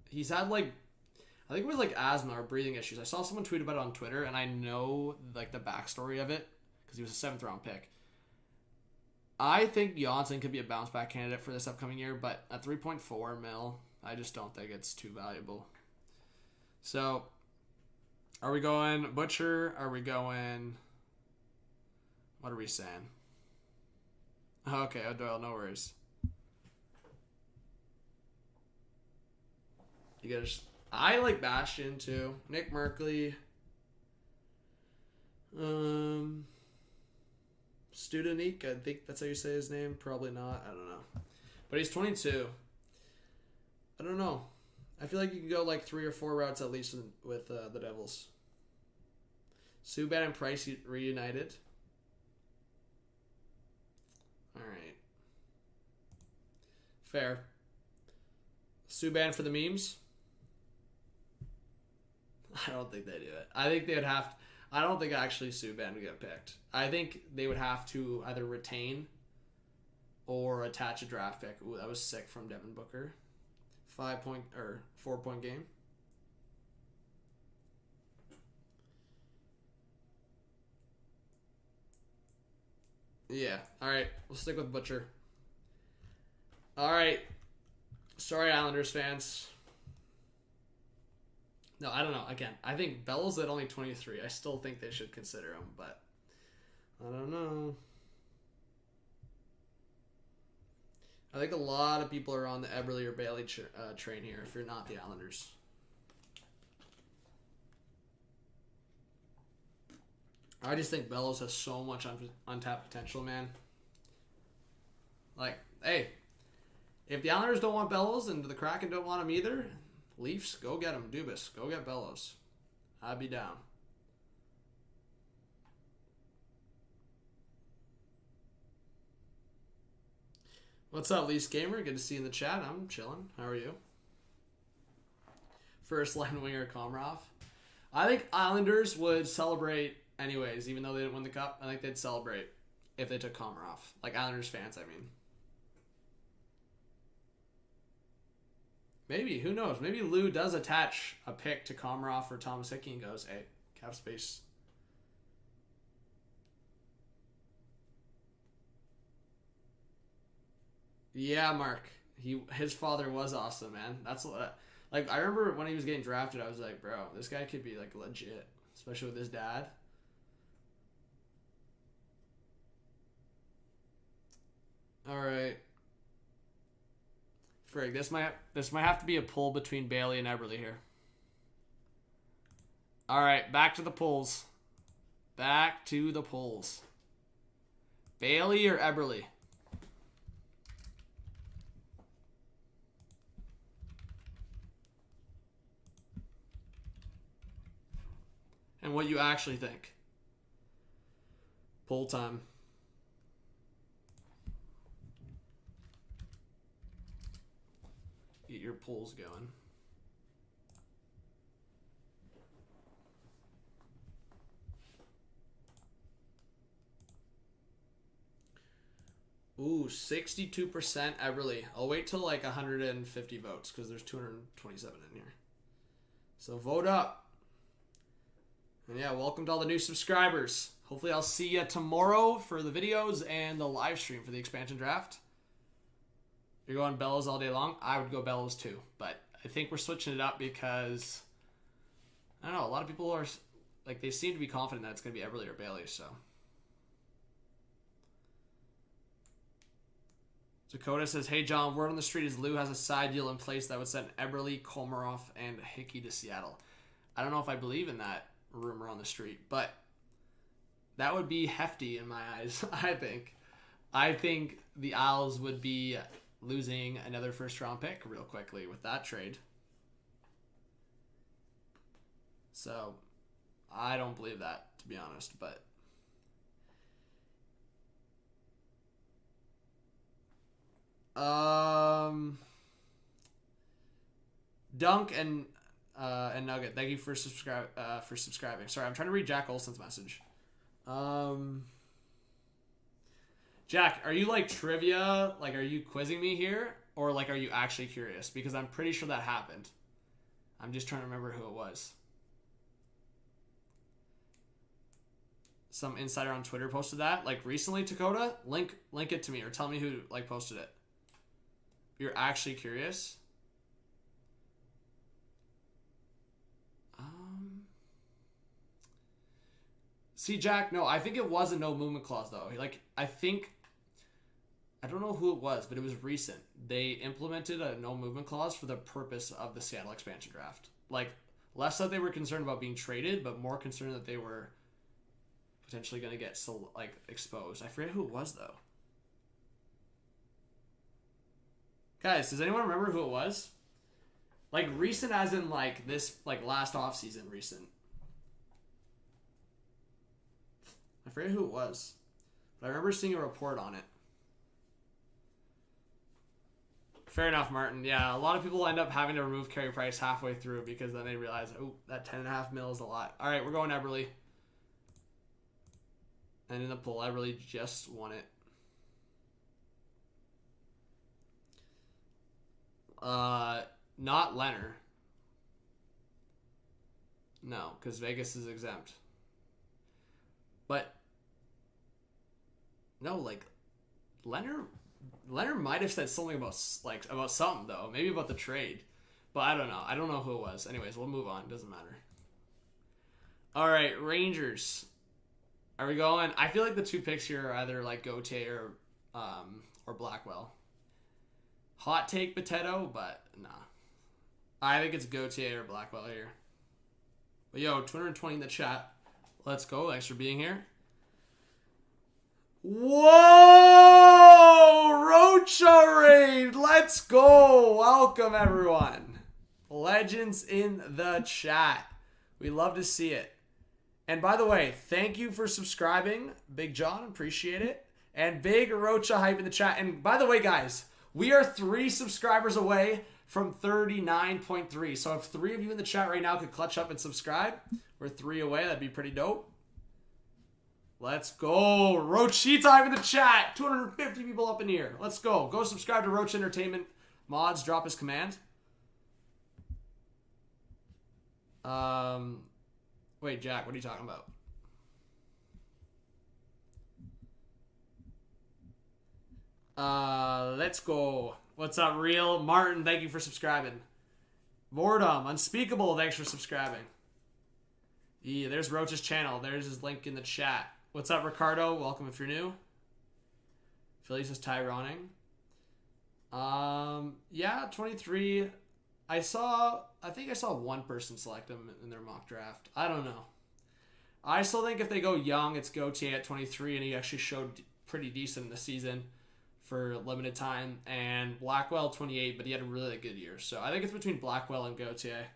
[SPEAKER 1] he's had like, I think it was like asthma or breathing issues. I saw someone tweet about it on Twitter, and I know like the backstory of it because he was a 7th round pick. I think Janssen could be a bounce back candidate for this upcoming year, but at 3.4 mil, I just don't think it's too valuable. So, are we going Butcher? Are we going... What are we saying? Okay, O'Doyle, no worries. You guys... I like Bastion, too. Nick Merkley. Studenik, I think that's how you say his name. Probably not. I don't know. But he's 22. I don't know. I feel like you can go like 3 or 4 routes at least with the Devils. Subban and Price reunited. Alright. Fair. Subban for the memes? I don't think they do it. I think they would have to... I don't think actually Subban would get picked. I think they would have to either retain or attach a draft pick. Ooh, that was sick from Devin Booker. 4-point game. Yeah. All right. We'll stick with Butcher. All right. Sorry, Islanders fans. No, I don't know. Again, I think Bell's at only 23. I still think they should consider him, but I don't know. I think a lot of people are on the Eberle or Bailey train here if you're not the Islanders. I just think Bellows has so much untapped potential, man. Like, hey, if the Islanders don't want Bellows and the Kraken don't want him either, Leafs, go get him. Dubas, go get Bellows. I'd be down. What's up, Leafs Gamer? Good to see you in the chat. I'm chilling. How are you? First line winger Komarov. I think Islanders would celebrate anyways, even though they didn't win the cup. I think they'd celebrate if they took Komarov. Like Islanders fans, I mean. Maybe, who knows? Maybe Lou does attach a pick to Komarov or Thomas Hickey and goes, hey, cap space. Yeah, Mark. His father was awesome, man. That's like I remember when he was getting drafted, I was like, bro, this guy could be like legit, especially with his dad. All right. Frig, this might have to be a pull between Bailey and Eberle here. All right, back to the pulls. Back to the pulls. Bailey or Eberle? and what you actually think. Poll time. Get your polls going. Ooh, 62% Eberle. I'll wait till like 150 votes because there's 227 in here. So vote up. And yeah, welcome to all the new subscribers. Hopefully I'll see you tomorrow for the videos and the live stream for the expansion draft. You're going Bellows all day long? I would go Bellows too. But I think we're switching it up because, I don't know, a lot of people are, like, they seem to be confident that it's going to be Eberle or Bailey, so. Dakota says, hey John, word on the street is Lou has a side deal in place that would send Eberle, Komarov, and Hickey to Seattle. I don't know if I believe in that rumor on the street, but that would be hefty in my eyes, I think. I think the Isles would be losing another first-round pick real quickly with that trade. So, I don't believe that, to be honest, but... Dunk and Nugget, thank you for subscribing. Sorry, I'm trying to read Jack Olson's message. Jack, are you like trivia? Like, are you quizzing me here? Or like, are you actually curious? Because I'm pretty sure that happened. I'm just trying to remember who it was. Some insider on Twitter posted that, like recently, Dakota. Link it to me or tell me who like posted it. You're actually curious? See, Jack, no, I think it was a no movement clause, though. Like, I don't know who it was, but it was recent. They implemented a no movement clause for the purpose of the Seattle expansion draft. Like, less that they were concerned about being traded, but more concerned that they were potentially going to get, exposed. I forget who it was, though. Guys, does anyone remember who it was? Like, recent as in, like, this, like, last offseason recent. I forget who it was, but I remember seeing a report on it. Fair enough, Martin. Yeah, a lot of people end up having to remove Carey Price halfway through because then they realize, oh, that $10.5 million is a lot. All right, we're going Eberle. And in the poll, Eberle just won it. Not Leonard. No, because Vegas is exempt. But no, like Leonard might have said something about something though, maybe about the trade, but I don't know. I don't know who it was. Anyways, we'll move on. Doesn't matter. All right, Rangers. Are we going? I feel like the two picks here are either like Gauthier or Blackwell. Hot take potato, but nah. I think it's Gauthier or Blackwell here. But yo, 220 in the chat. Let's go. Thanks for being here. Whoa! Rocha raid! Let's go! Welcome, everyone. Legends in the chat. We love to see it. And by the way, thank you for subscribing. Big John, appreciate it. And big Rocha hype in the chat. And by the way, guys, we are 3 subscribers away from 39.3. So if 3 of you in the chat right now could clutch up and subscribe, we're 3 away. That'd be pretty dope. Let's go. Rochi time in the chat. 250 people up in here. Let's go. Go subscribe to Roach Entertainment. Mods, drop his command. Wait, Jack, what are you talking about? Let's go. What's up, Real? Martin, thank you for subscribing. Boredom, Unspeakable, thanks for subscribing. Yeah, there's Roach's channel. There's his link in the chat. What's up, Ricardo? Welcome if you're new. Philly says Tyroning. Yeah, 23. I think I saw one person select him in their mock draft. I don't know. I still think if they go young, it's Gauthier at 23, and he actually showed pretty decent in the season for limited time. And Blackwell, 28, but he had a really good year. So I think it's between Blackwell and Gauthier.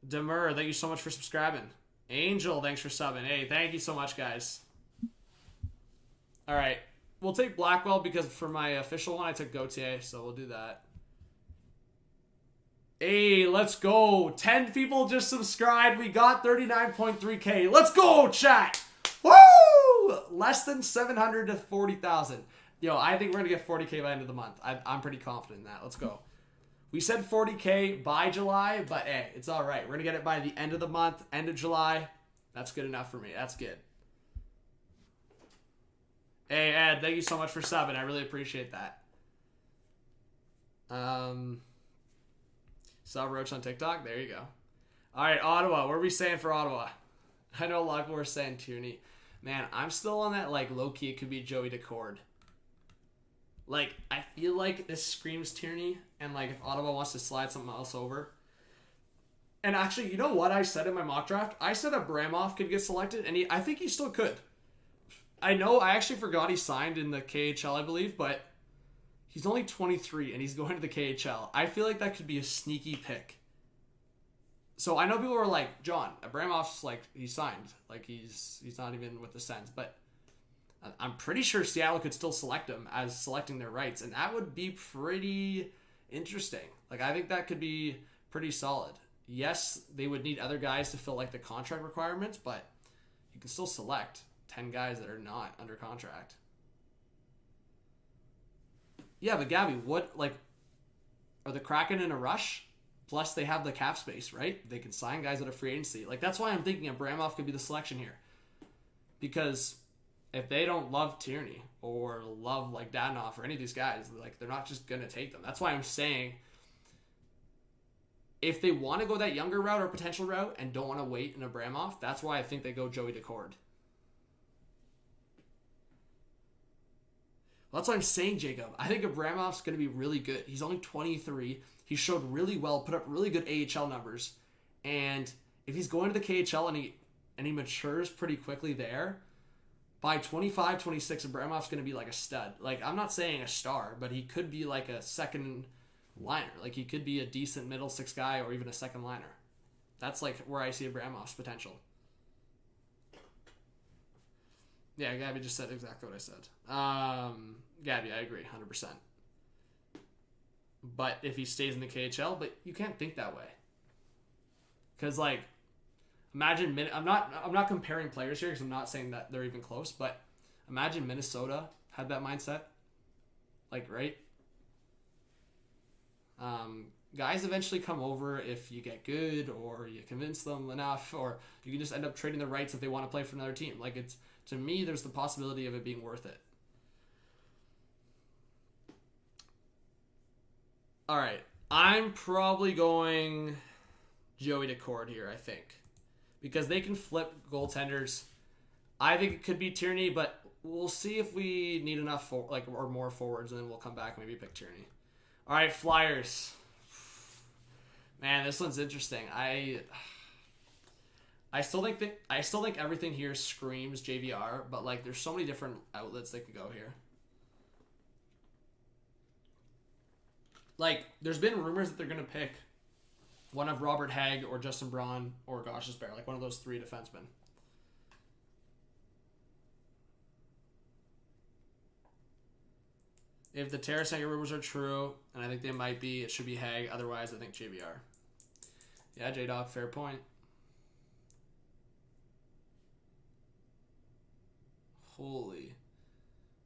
[SPEAKER 1] Demur, thank you so much for subscribing. Angel, thanks for subbing. Hey, thank you so much, guys. All right. We'll take Blackwell because for my official one, I took Gauthier, so we'll do that. Hey, let's go. 10 people just subscribed. We got 39.3K. Let's go, chat. Woo! Less than 700 to 40,000. Yo, I think we're going to get 40K by the end of the month. I'm pretty confident in that. Let's go. We said 40K by July, but hey, it's all right. We're going to get it by the end of the month, end of July. That's good enough for me. That's good. Hey, Ed, thank you so much for subbing. I really appreciate that. Saw Roach on TikTok. There you go. All right, Ottawa. What are we saying for Ottawa? I know a lot of people are saying Tierney. Man, I'm still on that, like, low-key it could be Joey Decord. Like, I feel like this screams Tierney, and, like, if Ottawa wants to slide something else over. And actually, you know what I said in my mock draft? I said Abramov could get selected, and I think he still could. I know, I actually forgot he signed in the KHL, I believe, but he's only 23, and he's going to the KHL. I feel like that could be a sneaky pick. So I know people were like, John, Abramov's, like, he signed. Like, he's not even with the Sens, but I'm pretty sure Seattle could still select him as selecting their rights, and that would be pretty interesting. Like, I think that could be pretty solid. Yes, they would need other guys to fill, like, the contract requirements, but you can still select 10 guys that are not under contract. Yeah, but Gabby, what, like, are the Kraken in a rush? Plus, they have the cap space, right? They can sign guys at a free agency. Like, that's why I'm thinking Abramov could be the selection here. Because if they don't love Tierney or love, like, Dadonov or any of these guys, like, they're not just going to take them. That's why I'm saying if they want to go that younger route or potential route and don't want to wait in Abramov, that's why I think they go Joey Decord. Well, that's what I'm saying, Jacob. I think Abramov's going to be really good. He's only 23. He showed really well, put up really good AHL numbers. And if he's going to the KHL and he matures pretty quickly there, by 25, 26, Abramov's going to be like a stud. Like, I'm not saying a star, but he could be like a second liner. Like, he could be a decent middle six guy or even a second liner. That's like where I see Abramov's potential. Yeah, Gabby just said exactly what I said. Gabby, I agree, 100%. But if he stays in the KHL, but you can't think that way. Because, like, imagine, I'm not comparing players here because I'm not saying that they're even close, but imagine Minnesota had that mindset. Like, right? Guys eventually come over if you get good or you convince them enough, or you can just end up trading the rights if they want to play for another team. Like, it's, to me, there's the possibility of it being worth it. All right. I'm probably going Joey Decord here, I think. Because they can flip goaltenders. I think it could be Tierney, but we'll see if we need enough or more forwards, and then we'll come back and maybe pick Tierney. All right, Flyers. Man, this one's interesting. I still think everything here screams JVR, but, like, there's so many different outlets that could go here. Like, there's been rumors that they're going to pick one of Robert Hagg or Justin Braun or Gosh Bear, like one of those three defensemen. If the Tarasenko rumors are true, and I think they might be, it should be Hagg. Otherwise, I think JVR. Yeah, J-Dog, fair point. Holy.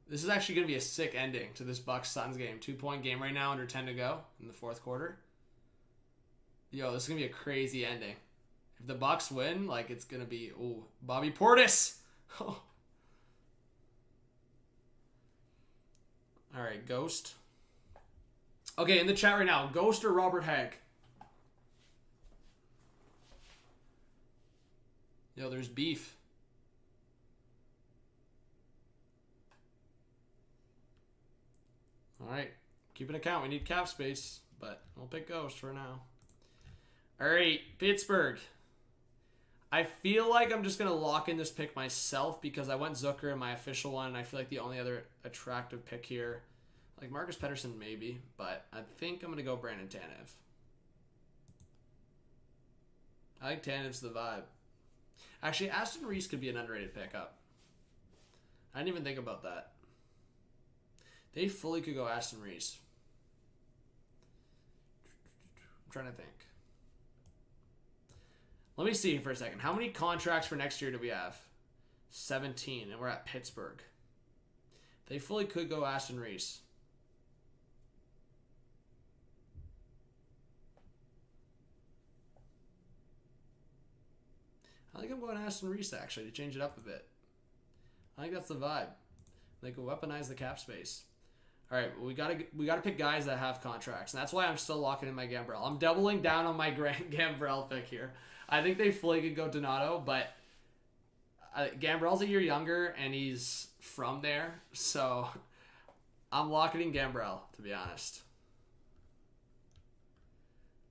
[SPEAKER 1] This is actually going to be a sick ending to this Bucks-Suns game. 2-point game right now, under 10 to go in the fourth quarter. Yo, this is going to be a crazy ending. If the Bucks win, like, it's going to be, ooh, Bobby Portis. All right, Ghost. Okay, in the chat right now, Ghost or Robert Hagg? Yo, there's beef. All right, keep an account. We need cap space, but I'll pick Ghost for now. All right, Pittsburgh. I feel like I'm just going to lock in this pick myself because I went Zucker in my official one, and I feel like the only other attractive pick here, like Marcus Pettersson maybe, but I think I'm going to go Brandon Tanev. I think Tandem's the vibe. Actually, Aston Reese could be an underrated pickup. I didn't even think about that. They fully could go Aston Reese. I'm trying to think. Let me see for a second. How many contracts for next year do we have? 17, and we're at Pittsburgh. They fully could go Aston Reese. I think I'm going Aston Reese, actually, to change it up a bit. I think that's the vibe. They can weaponize the cap space. All right, well, we gotta pick guys that have contracts, and that's why I'm still locking in my Gambrell. I'm doubling down on my Gambrell pick here. I think they fully could go Donato, but Gambrell's a year younger, and he's from there, so I'm locking in Gambrell, to be honest.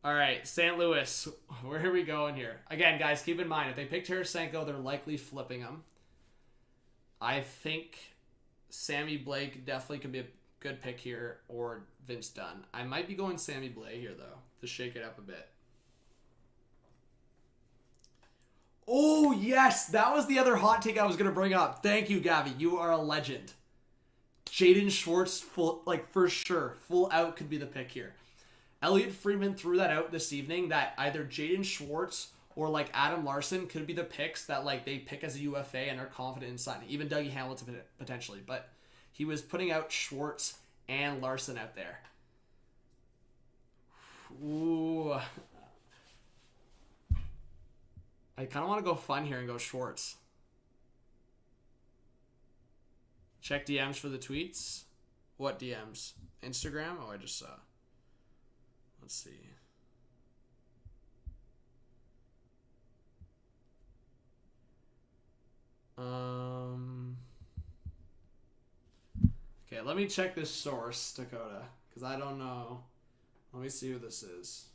[SPEAKER 1] All right, St. Louis. Where are we going here? Again, guys, keep in mind, if they pick Tarasenko, they're likely flipping him. I think Sammy Blake definitely could be a good pick here, or Vince Dunn. I might be going Sammy Blake here, though, to shake it up a bit. Oh, yes! That was the other hot take I was going to bring up. Thank you, Gabby. You are a legend. Jaden Schwartz, for sure, full out could be the pick here. Elliot Friedman threw that out this evening that either Jaden Schwartz or Adam Larson could be the picks that they pick as a UFA and are confident in signing. Even Dougie Hamilton potentially, but he was putting out Schwartz and Larson out there. Ooh. I kind of want to go fun here and go Schwartz. Check DMs for the tweets. What DMs? Instagram? Oh, I just saw. Let's see. Okay, let me check this source, Dakota, because I don't know. Let me see who this is.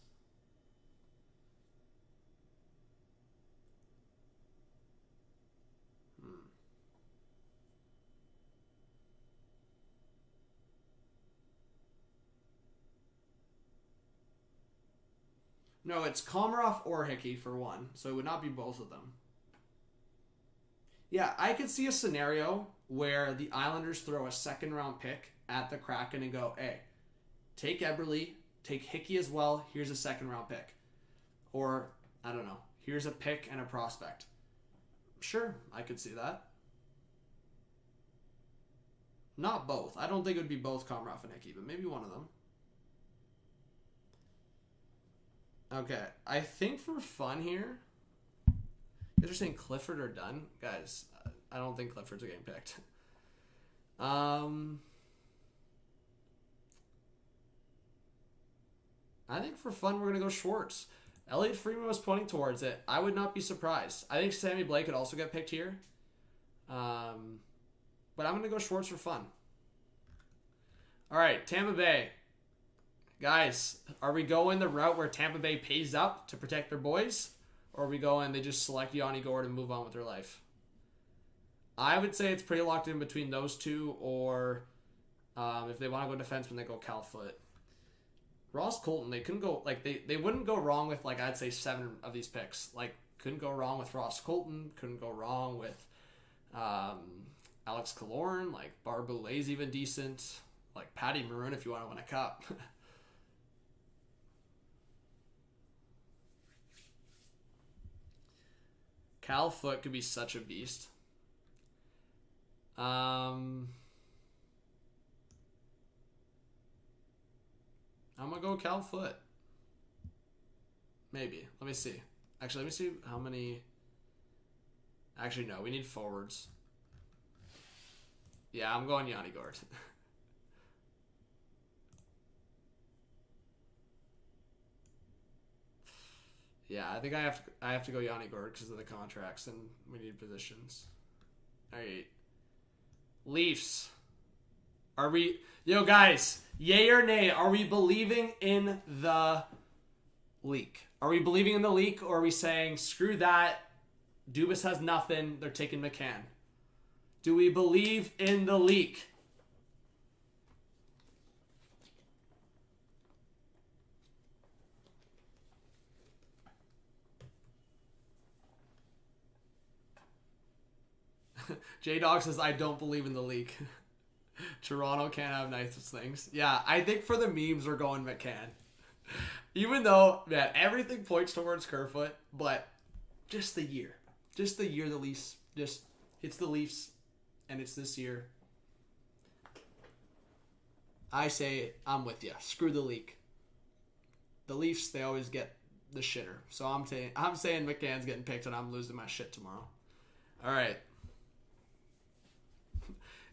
[SPEAKER 1] No, it's Komarov or Hickey for one, so it would not be both of them. Yeah, I could see a scenario where the Islanders throw a second-round pick at the Kraken and go, hey, take Eberle, take Hickey as well, here's a second-round pick. Or, I don't know, here's a pick and a prospect. Sure, I could see that. Not both. I don't think it would be both Komarov and Hickey, but maybe one of them. Okay, I think for fun here, you guys are saying Clifford or Dunn? Guys, I don't think Clifford's getting picked. I think for fun, we're going to go Schwartz. Elliot Friedman was pointing towards it. I would not be surprised. I think Sammy Blake could also get picked here. But I'm going to go Schwartz for fun. All right, Tampa Bay. Guys, are we going the route where Tampa Bay pays up to protect their boys? Or are we going, they just select Yanni Gourde and move on with their life? I would say it's pretty locked in between those two, or if they want to go defenseman, they go Cal Foote. Ross Colton, they couldn't go, they wouldn't go wrong with, I'd say 7 of these picks. Couldn't go wrong with Ross Colton, couldn't go wrong with Alex Killorn, Barbouley's even decent, Patty Maroon if you want to win a cup. Cal Foote could be such a beast. I'm going to go Cal Foote. Maybe. Let me see. Actually, let me see how many... Actually, no. We need forwards. Yeah, I'm going Yanni Gourde. Yeah, I think I have to go Yanni Gourde because of the contracts, and we need positions. All right. Leafs. Are we... Yo, guys, yay or nay, are we believing in the leak? Are we believing in the leak, or are we saying, screw that, Dubas has nothing, they're taking McCann? Do we believe in the leak? J-Dog says, I don't believe in the league. Toronto can't have nice things. Yeah, I think for the memes, we're going McCann. Even though, man, everything points towards Kerfoot, but just the year. Just the year the Leafs. Just, it's the Leafs, and it's this year. I say, I'm with you. Screw the league. The Leafs, they always get the shitter. So I'm saying McCann's getting picked, and I'm losing my shit tomorrow. All right.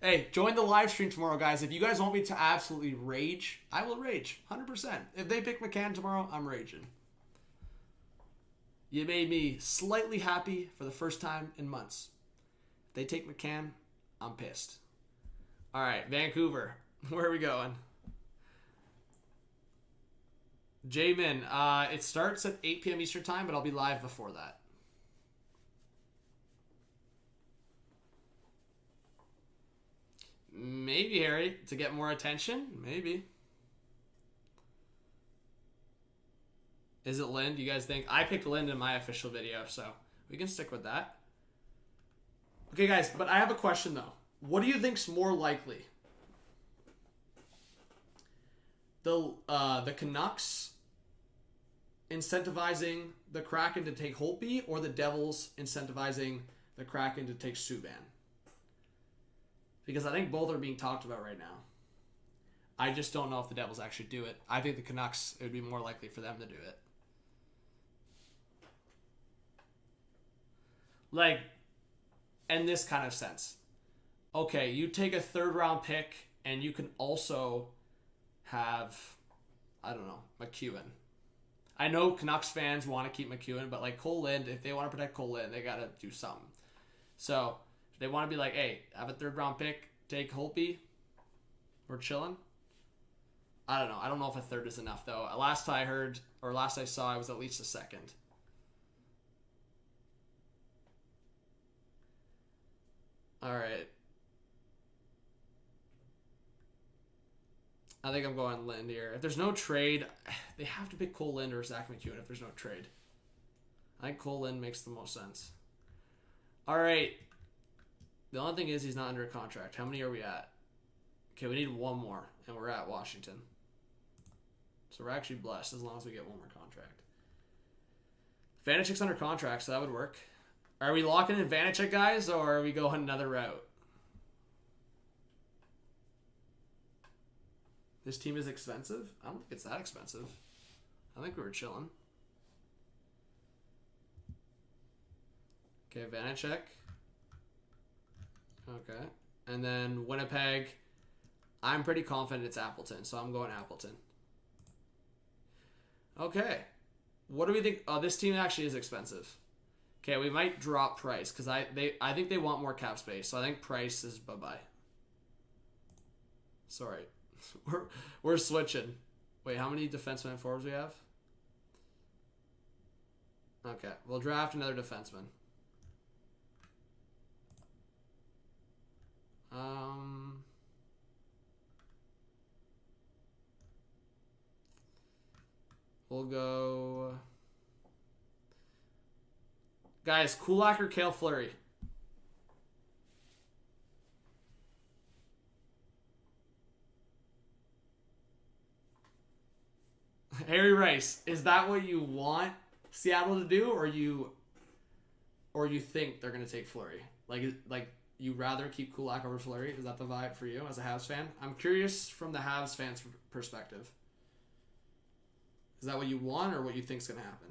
[SPEAKER 1] Hey, join the live stream tomorrow, guys. If you guys want me to absolutely rage, I will rage. 100%. If they pick McCann tomorrow, I'm raging. You made me slightly happy for the first time in months. If they take McCann, I'm pissed. All right, Vancouver. Where are we going? Jamin, it starts at 8 p.m. Eastern Time, but I'll be live before that. Maybe, Harry, to get more attention. Maybe. Is it Lind? You guys think? I picked Lind in my official video, so we can stick with that. Okay, guys, but I have a question, though. What do you think's more likely? The Canucks incentivizing the Kraken to take Holtby, or the Devils incentivizing the Kraken to take Subban? Because I think both are being talked about right now. I just don't know if the Devils actually do it. I think the Canucks, it would be more likely for them to do it. Like, in this kind of sense. Okay, you take a third-round pick, and you can also have, I don't know, McEwen. I know Canucks fans want to keep McEwen, but like Cole Lind, if they want to protect Cole Lind, they got to do something. So, if they want to be like, hey, have a third-round pick, take Holtby, we're chilling. I don't know. I don't know if a third is enough, though. Last I heard, or last I saw, it was at least a second. All right. I think I'm going Lind here. If there's no trade, they have to pick Cole Lind or Zach McEwen if there's no trade. I think Cole Lind makes the most sense. All right. The only thing is he's not under a contract. How many are we at? Okay, we need one more, and we're at Washington. So we're actually blessed as long as we get one more contract. Vanacek's under contract, so that would work. Are we locking in Vanacek, guys, or are we going another route? This team is expensive? I don't think it's that expensive. I think we were chilling. Okay, Vanacek. Okay. And then Winnipeg. I'm pretty confident it's Appleton, so I'm going Appleton. Okay. What do we think? Oh, this team actually is expensive. Okay, we might drop Price because I think they want more cap space, so I think Price is bye-bye. Sorry. We're switching. Wait, how many defensemen and forwards we have? Okay, we'll draft another defenseman. We'll go... Guys, Kulak or Cale Fleury? Harry Rice, is that what you want Seattle to do, or you think they're going to take Fleury? Like you rather keep Kulak over Fleury? Is that the vibe for you as a Habs fan? I'm curious from the Habs fans' perspective. Is that what you want, or what you think's going to happen?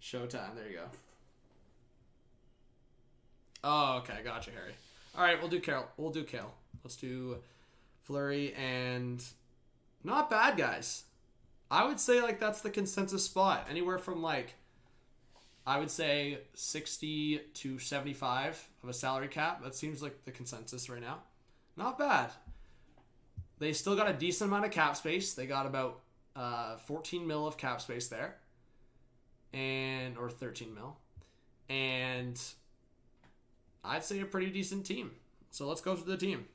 [SPEAKER 1] Showtime. There you go. Oh, okay. Gotcha, Harry. All right, we'll do Carol. We'll do Cale. Let's do Fleury and... Not bad, guys. I would say, like, that's the consensus spot. Anywhere from, like, I would say 60 to 75 of a salary cap. That seems like the consensus right now. Not bad. They still got a decent amount of cap space. They got about 14 mil of cap space there. Or 13 mil. And I'd say a pretty decent team. So let's go through the team.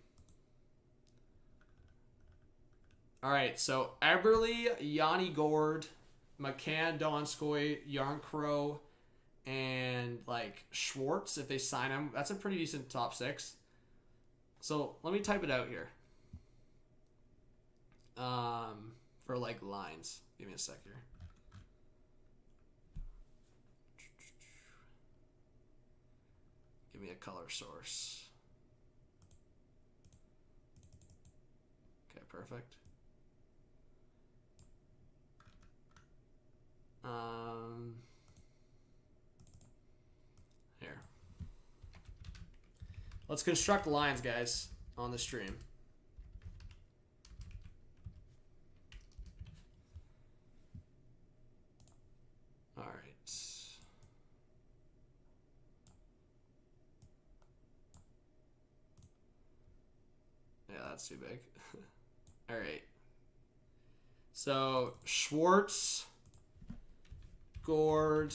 [SPEAKER 1] All right, so Eberle, Yanni Gourde, McCann, Donskoy, Yarncrow, and like Schwartz, if they sign him, that's a pretty decent top 6. So let me type it out here. For like lines. Give me a sec here. Give me a color source. Okay, perfect. Here. Let's construct lines, guys, on the stream. All right. Yeah, that's too big. All right. So Schwartz, Gord,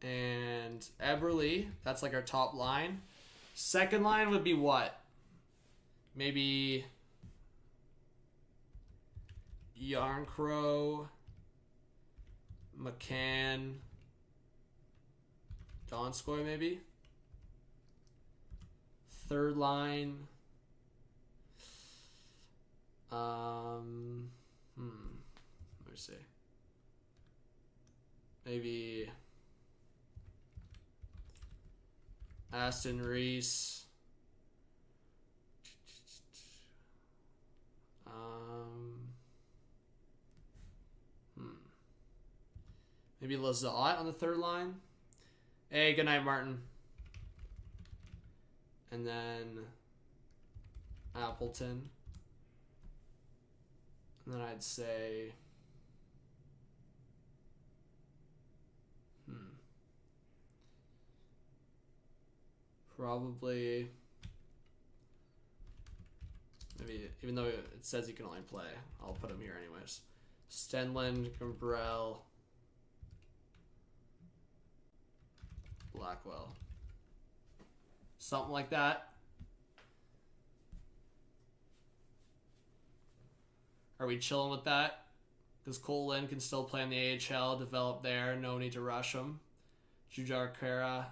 [SPEAKER 1] and Eberle. That's like our top line. Second line would be what? Maybe Yarncrow, McCann, Donskoy maybe. Third line. Let me see. Maybe Aston Reese. Maybe Lizotte on the third line. Hey, good night, Martin. And then Appleton. And then I'd say probably maybe, even though it says he can only play, I'll put him here anyways. Stenlund, Gambrell, Blackwell. Something like that. Are we chilling with that? Because Cole Lynn can still play in the AHL, develop there, no need to rush him. Jujar Kara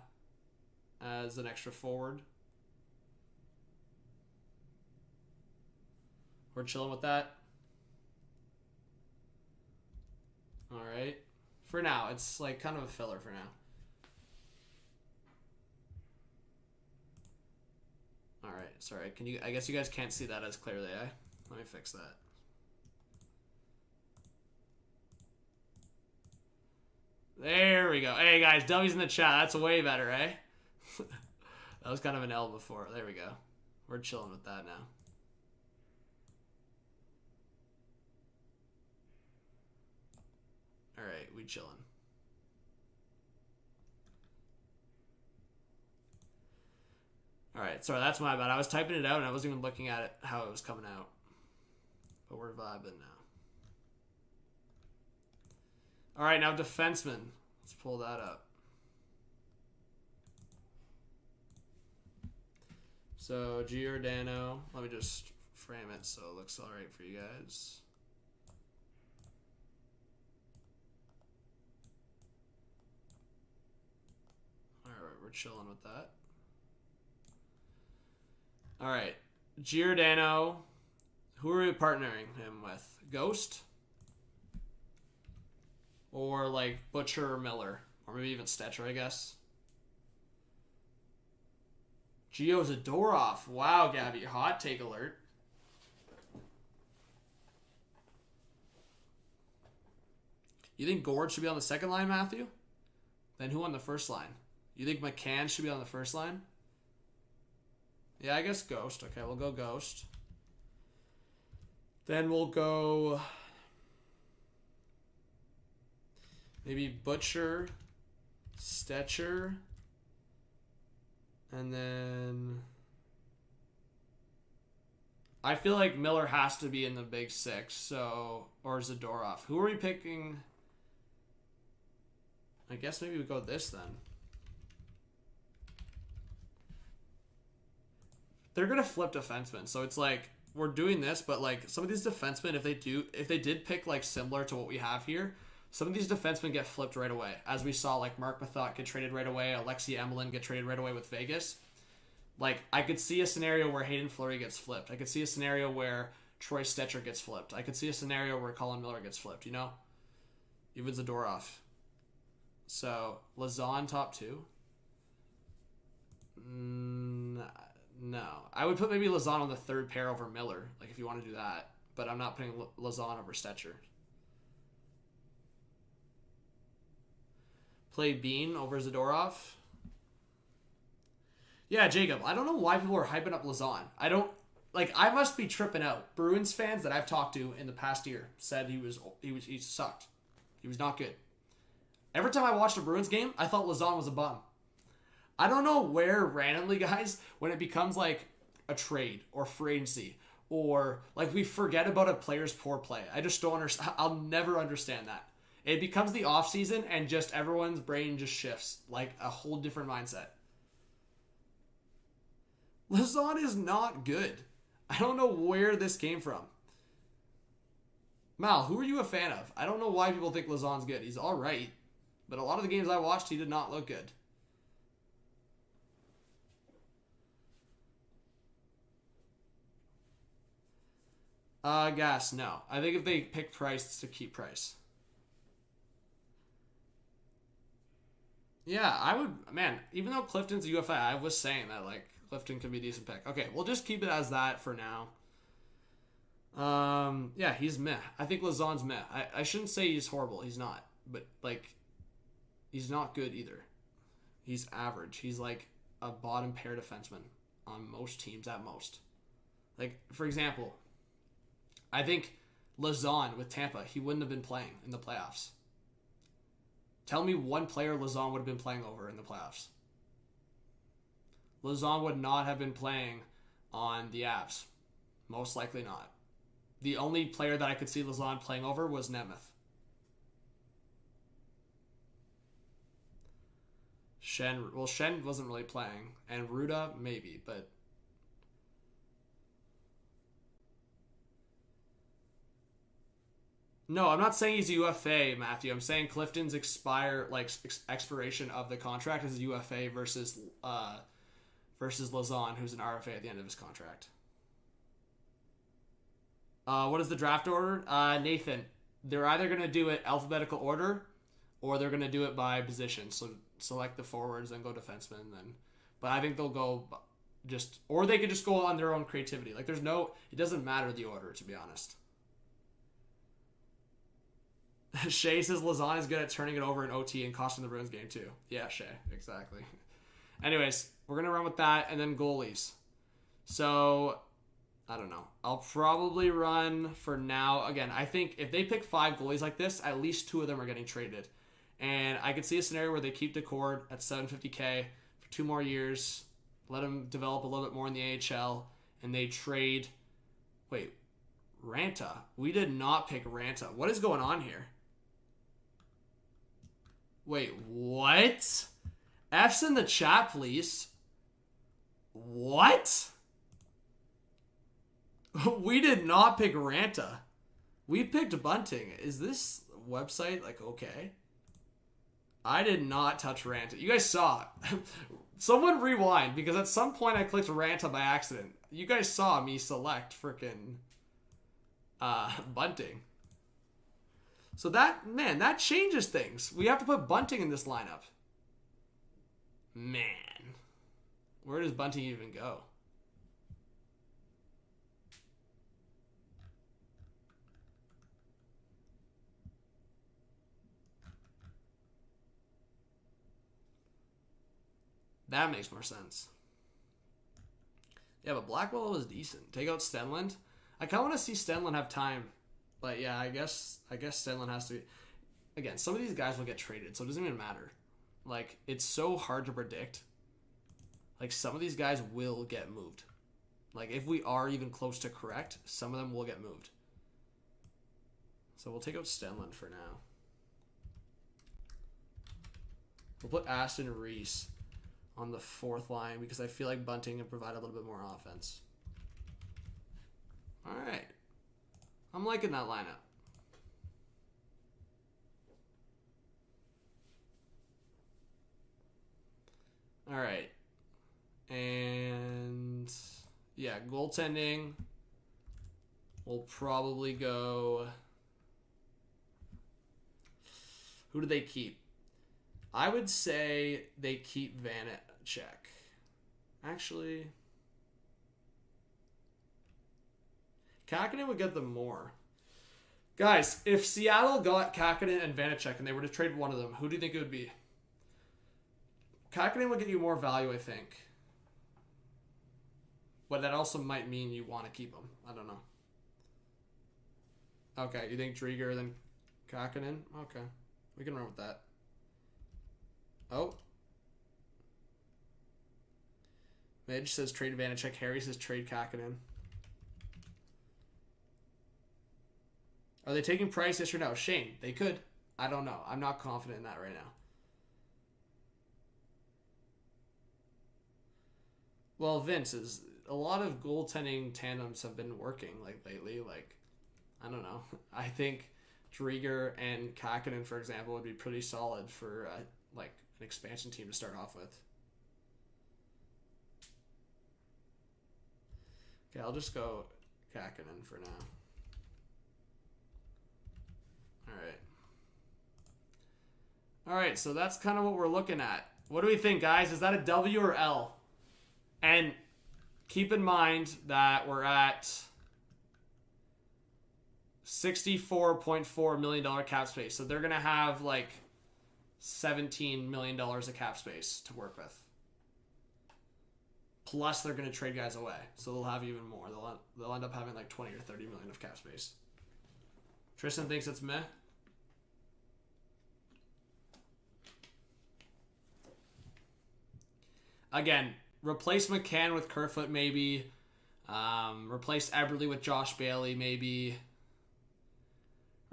[SPEAKER 1] as an extra forward. We're chilling with that. Alright. For now, it's like kind of a filler for now. Alright, sorry. Can you? I guess you guys can't see that as clearly, eh? Let me fix that. There we go. Hey guys, W's in the chat. That's way better, eh? That was kind of an L before. There we go. We're chilling with that now. Alright, we chilling. Alright, sorry, that's my bad. I was typing it out and I wasn't even looking at it, how it was coming out. But we're vibing now. Alright, now defenseman. Let's pull that up. So, Giordano. Let me just frame it so it looks alright for you guys. Alright, we're chilling with that. Alright, Giordano. Who are we partnering him with? Ghost? Or like Butcher or Miller. Or maybe even Stetcher, I guess. Gio Zadorov. Wow, Gabby. Hot take alert. You think Gord should be on the second line, Matthew? Then who on the first line? You think McCann should be on the first line? Yeah, I guess Ghost. Okay, we'll go Ghost. Then we'll go maybe Butcher, Stetcher, and then I feel like Miller has to be in the big six, so, or Zadorov. Who are we picking? I guess maybe we go this then. They're gonna flip defensemen, so it's like we're doing this, but like some of these defensemen, if they did pick like similar to what we have here, some of these defensemen get flipped right away. As we saw, like Mark Mathot get traded right away, Alexei Emelin get traded right away with Vegas. Like, I could see a scenario where Hayden Fleury gets flipped. I could see a scenario where Troy Stetcher gets flipped. I could see a scenario where Colin Miller gets flipped, you know? Even Zadorov. So, Lazon top 2. No. I would put maybe Lazon on the third pair over Miller, like if you want to do that. But I'm not putting Lazon over Stetcher. Play Bean over Zadorov. Yeah, Jacob. I don't know why people are hyping up Lazon. I must be tripping out. Bruins fans that I've talked to in the past year said he sucked. He was not good. Every time I watched a Bruins game, I thought Lazon was a bum. I don't know where randomly, guys, when it becomes like a trade or free agency or like we forget about a player's poor play. I just don't understand. I'll never understand that. It becomes the offseason and just everyone's brain just shifts like a whole different mindset. Lazon is not good. I don't know where this came from. Mal, who are you a fan of? I don't know why people think Lazon's good. He's all right. But a lot of the games I watched, he did not look good. Gas, no. I think if they pick Price, it's to keep Price. Yeah, I would, man, even though Clifton's a UFA, I was saying that, like, Clifton could be a decent pick. Okay, we'll just keep it as that for now. Yeah, he's meh. I think Lazon's meh. I shouldn't say he's horrible. He's not. But, like, he's not good either. He's average. He's, like, a bottom pair defenseman on most teams at most. Like, for example, I think Lazon with Tampa, he wouldn't have been playing in the playoffs. Tell me one player Lazon would have been playing over in the playoffs. Lazon would not have been playing on the Avs. Most likely not. The only player that I could see Lazon playing over was Nemeth. Shen wasn't really playing. And Ruda, maybe, but... No, I'm not saying he's a UFA, Matthew. I'm saying Clifton's expiration of the contract is a UFA versus Lazon, who's an RFA at the end of his contract. What is the draft order? Nathan, they're either going to do it alphabetical order or they're going to do it by position. So select the forwards and go defenseman. But I think they'll go or they could just go on their own creativity. Like it doesn't matter the order, to be honest. Shay says Lazon is good at turning it over in OT and costing the Bruins game too. Yeah, Shay, exactly. Anyways, we're going to run with that and then goalies. So, I don't know. I'll probably run for now. Again, I think if they pick 5 goalies like this, at least 2 of them are getting traded. And I could see a scenario where they keep DeCord at $750K for 2 more years, let him develop a little bit more in the AHL, and they trade... Wait, Ranta. We did not pick Ranta. What is going on here? Wait, what? F's in the chat, please. What? We did not pick Ranta. We picked Bunting. Is this website, like, okay? I did not touch Ranta. You guys saw it. Someone rewind, because at some point I clicked Ranta by accident. You guys saw me select frickin' Bunting. So that changes things. We have to put Bunting in this lineup. Man. Where does Bunting even go? That makes more sense. Yeah, but Blackwell was decent. Take out Stenlund. I kind of want to see Stenlund have time. But yeah, I guess Stenlund has to be... Again, some of these guys will get traded, so it doesn't even matter. Like, it's so hard to predict. Like, some of these guys will get moved. Like, if we are even close to correct, some of them will get moved. So we'll take out Stenlund for now. We'll put Aston Reese on the 4th line because I feel like Bunting can provide a little bit more offense. All right. I'm liking that lineup. All right. And yeah, goaltending. We'll probably go. Who do they keep? I would say they keep Vanacek. Actually, Kakinen would get them more. Guys, if Seattle got Kakinen and Vanacek and they were to trade one of them, who do you think it would be? Kakinen would get you more value, I think. But that also might mean you want to keep him. I don't know. Okay, you think Drieger then Kakinen? Okay, we can run with that. Oh. Midge says trade Vanacek. Harry says trade Kakinen. Are they taking Price, yes or no? Shane, they could. I don't know. I'm not confident in that right now. Well, Vince, is a lot of goaltending tandems have been working like lately. Like, I don't know. I think Drieger and Kakinen, for example, would be pretty solid for like an expansion team to start off with. Okay, I'll just go Kakinen for now. All right, so that's kind of what we're looking at. What do we think, guys? Is that a W or L? And keep in mind that we're at $64.4 million cap space. So they're going to have like $17 million of cap space to work with. Plus, they're going to trade guys away. So they'll have even more. They'll end up having like 20 or 30 million of cap space. Tristan thinks it's meh. Again, replace McCann with Kerfoot maybe. Replace Eberle with Josh Bailey maybe.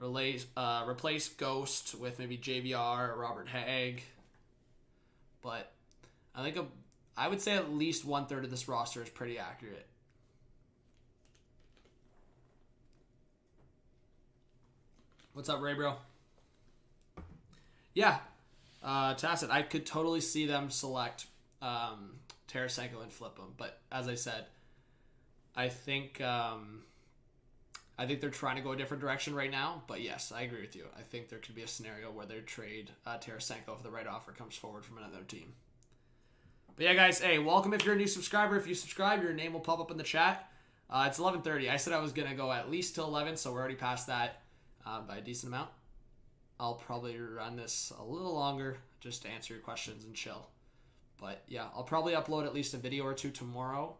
[SPEAKER 1] Replace Ghost with maybe JVR or Robert Haig. But I think I would say at least 1/3 of this roster is pretty accurate. What's up, Ray Bro? Yeah. Tacit, I could totally see them select Tarasenko and flip him. But as I said, I think they're trying to go a different direction right now. But yes, I agree with you. I think there could be a scenario where they trade Tarasenko if the right offer comes forward from another team. But yeah, guys, hey, welcome if you're a new subscriber. If you subscribe, your name will pop up in the chat. It's 11:30. I said I was going to go at least till 11, so we're already past that by a decent amount. I'll probably run this a little longer just to answer your questions and chill. But yeah, I'll probably upload at least a video or two tomorrow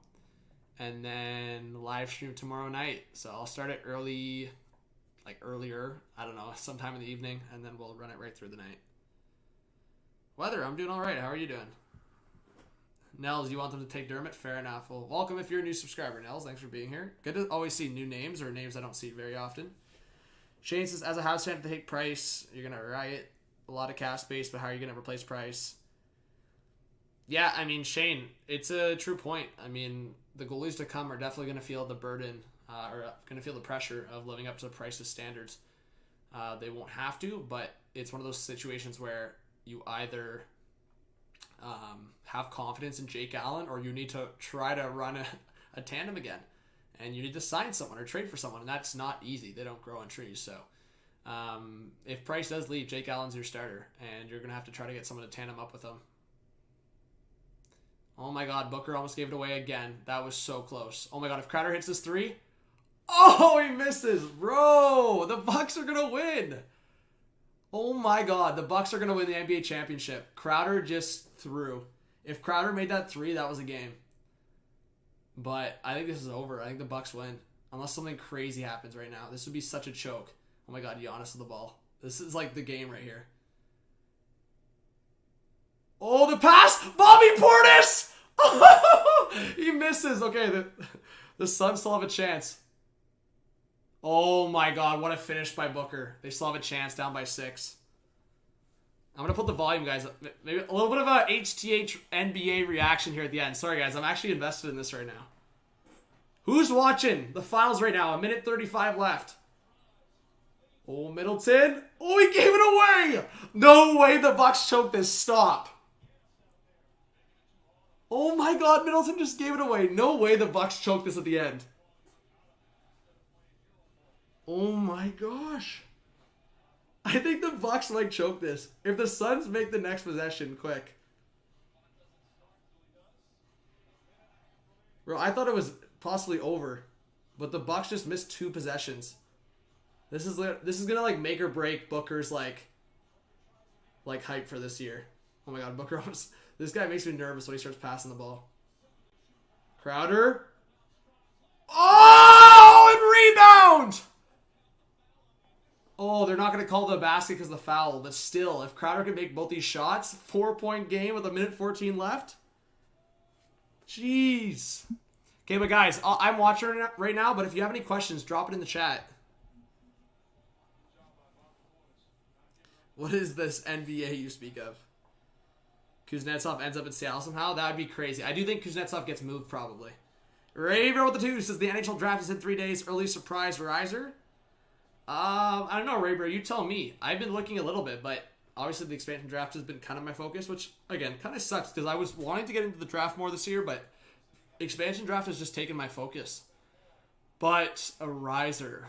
[SPEAKER 1] and then live stream tomorrow night. So I'll start it earlier, I don't know, sometime in the evening, and then we'll run it right through the night. Weather, I'm doing all right. How are you doing? Nels, you want them to take Dermott? Fair enough. Well, welcome if you're a new subscriber, Nels. Thanks for being here. Good to always see new names or names I don't see very often. Shane says, as a house fan, to take Price, you're going to riot a lot of cap space, but how are you going to replace Price? Yeah, I mean, Shane, it's a true point. I mean, the goalies to come are definitely going to feel the burden or going to feel the pressure of living up to Price's standards. They won't have to, but it's one of those situations where you either have confidence in Jake Allen or you need to try to run a tandem again. And you need to sign someone or trade for someone, and that's not easy. They don't grow on trees. So if Price does leave, Jake Allen's your starter, and you're going to have to try to get someone to tandem up with him. Oh my God, Booker almost gave it away again. That was so close. Oh my God, if Crowder hits this 3. Oh, he misses. Bro, the Bucks are going to win. Oh my God, the Bucks are going to win the NBA championship. Crowder just threw. If Crowder made that 3, that was a game. But I think this is over. I think the Bucks win. Unless something crazy happens right now. This would be such a choke. Oh my God, Giannis with the ball. This is like the game right here. Oh, the pass! Bobby Portis! He misses. Okay, the Suns still have a chance. Oh my God, what a finish by Booker. They still have a chance, down by 6. I'm going to put the volume, guys. Maybe a little bit of a HTH NBA reaction here at the end. Sorry, guys. I'm actually invested in this right now. Who's watching the finals right now? 1:35 left. Oh, Middleton. Oh, he gave it away. No way the Bucks choked this. Stop. Oh my god, Middleton just gave it away. No way the Bucks choked this at the end. Oh my gosh. I think the Bucks might choke this. If the Suns make the next possession quick. Bro, I thought it was possibly over. But the Bucks just missed 2 possessions. This is gonna like make or break Booker's like hype for this year. Oh my god, Booker almost, this guy makes me nervous when he starts passing the ball. Crowder. Oh, and rebound! Oh, they're not going to call the basket because of the foul. But still, if Crowder can make both these shots, 4-point game with 1:14 left. Jeez. Okay, but guys, I'm watching right now, but if you have any questions, drop it in the chat. What is this NBA you speak of? Kuznetsov ends up in Seattle somehow? That would be crazy. I do think Kuznetsov gets moved, probably. Raver with the 2 says the NHL draft is in 3 days. Early surprise riser. I don't know, Raver. You tell me. I've been looking a little bit, but obviously the expansion draft has been kind of my focus, which, again, kind of sucks because I was wanting to get into the draft more this year, but expansion draft has just taken my focus. But a riser.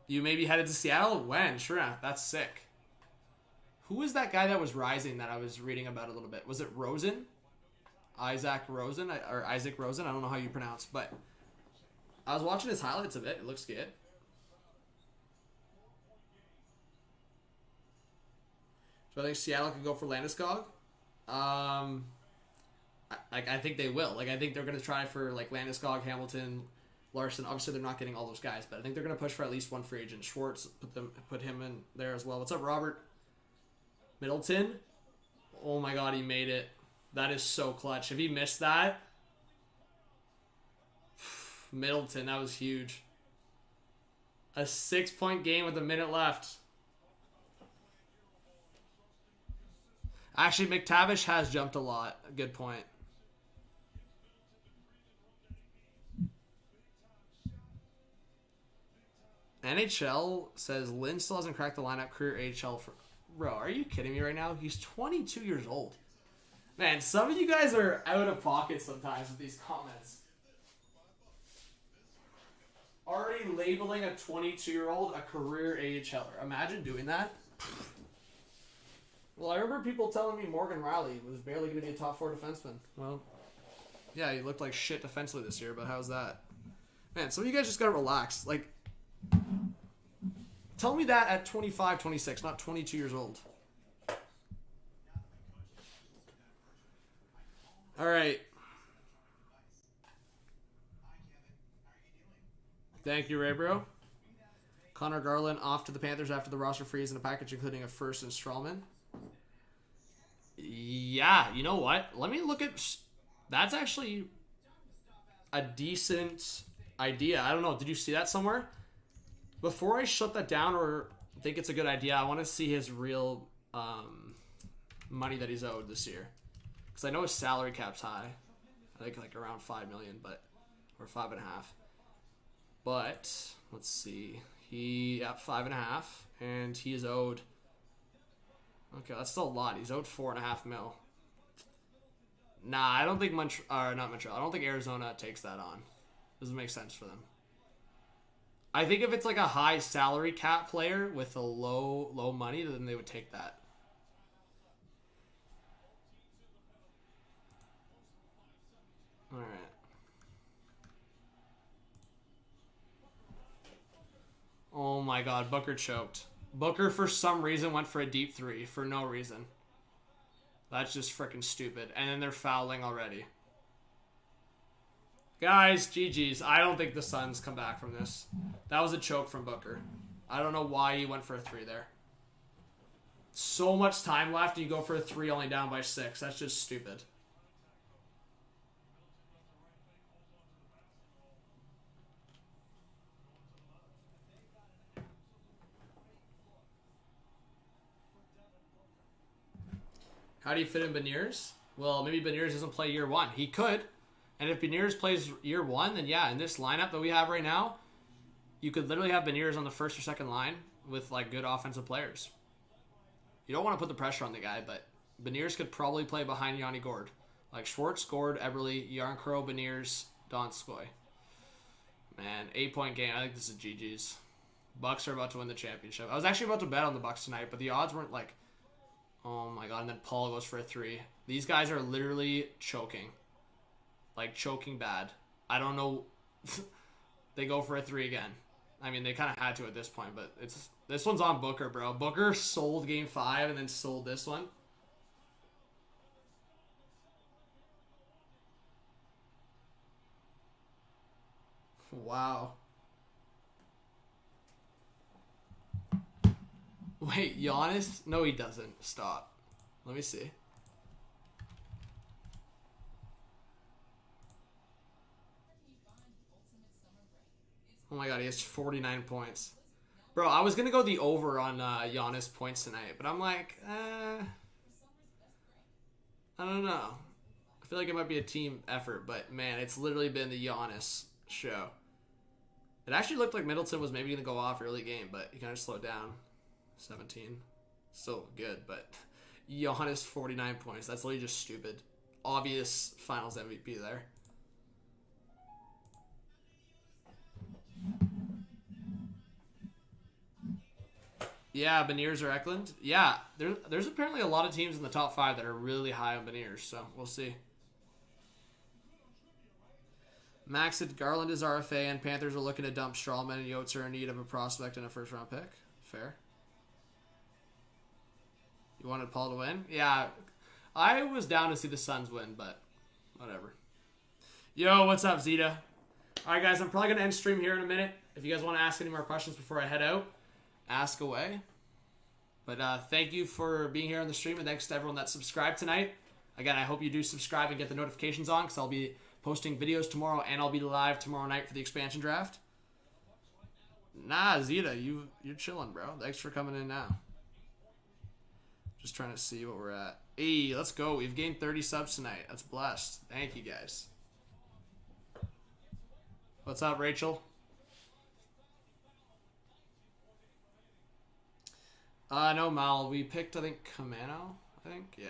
[SPEAKER 1] You maybe headed to Seattle? When? Sure enough. That's sick. Who was that guy that was rising that I was reading about a little bit? Was it Rosen? Isaac Rosen? Or Isaac Rosen? I don't know how you pronounce, but I was watching his highlights of it. It looks good. So I think Seattle could go for Landeskog. I think they will. I think they're going to try for Landeskog, Hamilton, Larson. Obviously, they're not getting all those guys, but I think they're going to push for at least one free agent. Schwartz, put him in there as well. What's up, Robert? Middleton? Oh my god, he made it. That is so clutch. If he missed that, Middleton, that was huge. A 6-point game with a minute left. Actually, McTavish has jumped a lot. Good point. NHL says Lynn still hasn't cracked the lineup. Career AHL for... Bro, are you kidding me right now? He's 22 years old. Man, some of you guys are out of pocket sometimes with these comments. Already labeling a 22-year-old a career AHLer. Imagine doing that. Well, I remember people telling me Morgan Riley was barely going to be a top 4 defenseman. Well, yeah, he looked like shit defensively this year, but how's that? Man, some of you guys just got to relax. Tell me that at 25, 26, not 22 years old. All right. Thank you, Ray Bro. Connor Garland off to the Panthers after the roster freeze and a package including a first and Strawman. Yeah, you know what? Let me look at... That's actually a decent idea. I don't know. Did you see that somewhere? Before I shut that down or think it's a good idea, I want to see his real money that he's owed this year. Because I know his salary cap's high. I think around $5 million, or 5.5. But let's see. He at 5.5, and he is owed. Okay, that's still a lot. He's owed $4.5 million. Nah, I don't think not Montreal. I don't think Arizona takes that on. Doesn't make sense for them. I think if it's a high salary cap player with a low money, then they would take that. All right. Oh my god, Booker choked. Booker, for some reason, went for a deep 3 for no reason. That's just freaking stupid. And then they're fouling already. Guys, GG's. I don't think the Suns come back from this. That was a choke from Booker. I don't know why he went for a 3 there. So much time left, and you go for a 3 only down by 6. That's just stupid. How do you fit in Beniers? Well, maybe Beniers doesn't play year 1. He could. And if Beniers plays year 1, then yeah, in this lineup that we have right now, you could literally have Beniers on the first or second line with good offensive players. You don't want to put the pressure on the guy, but Beniers could probably play behind Yanni Gourde. Like Schwartz, Gourde, Eberle, Yarncrow, Beniers, Donskoy. Man, 8-point game. I think this is GG's. Bucks are about to win the championship. I was actually about to bet on the Bucks tonight, but the odds weren't like, oh my god. And then Paul goes for a 3. These guys are literally choking. Like, choking bad. I don't know. They go for a 3 again. I mean, they kind of had to at this point, but this one's on Booker, bro. Booker sold game 5 and then sold this one. Wow. Wait, Giannis? No, he doesn't. Stop. Let me see. Oh my god, he has 49 points. Bro, I was going to go the over on Giannis points tonight, but I'm like, I don't know. I feel like it might be a team effort, but man, it's literally been the Giannis show. It actually looked like Middleton was maybe going to go off early game, but he kind of slowed down. 17. Still good, but Giannis 49 points. That's literally just stupid. Obvious finals MVP there. Yeah, Beniers or Eklund. Yeah, there's apparently a lot of teams in the top 5 that are really high on Beniers, so we'll see. Max said Garland is RFA, and Panthers are looking to dump Strawman, and Yotes are in need of a prospect and a first-round pick. Fair. You wanted Paul to win? Yeah, I was down to see the Suns win, but whatever. Yo, what's up, Zeta? All right, guys, I'm probably going to end stream here in a minute. If you guys want to ask any more questions before I head out, ask away. But thank you for being here on the stream, and thanks to everyone that subscribed tonight. Again, I hope you do subscribe and get the notifications on, because I'll be posting videos tomorrow, and I'll be live tomorrow night for the expansion draft. Nah, Zeta, you're chilling, bro. Thanks for coming in now. Just trying to see what we're at. Hey, let's go. We've gained 30 subs tonight. That's blessed. Thank you, guys. What's up, Rachel? No, Mal. We picked, I think, Kamano. I think, yeah.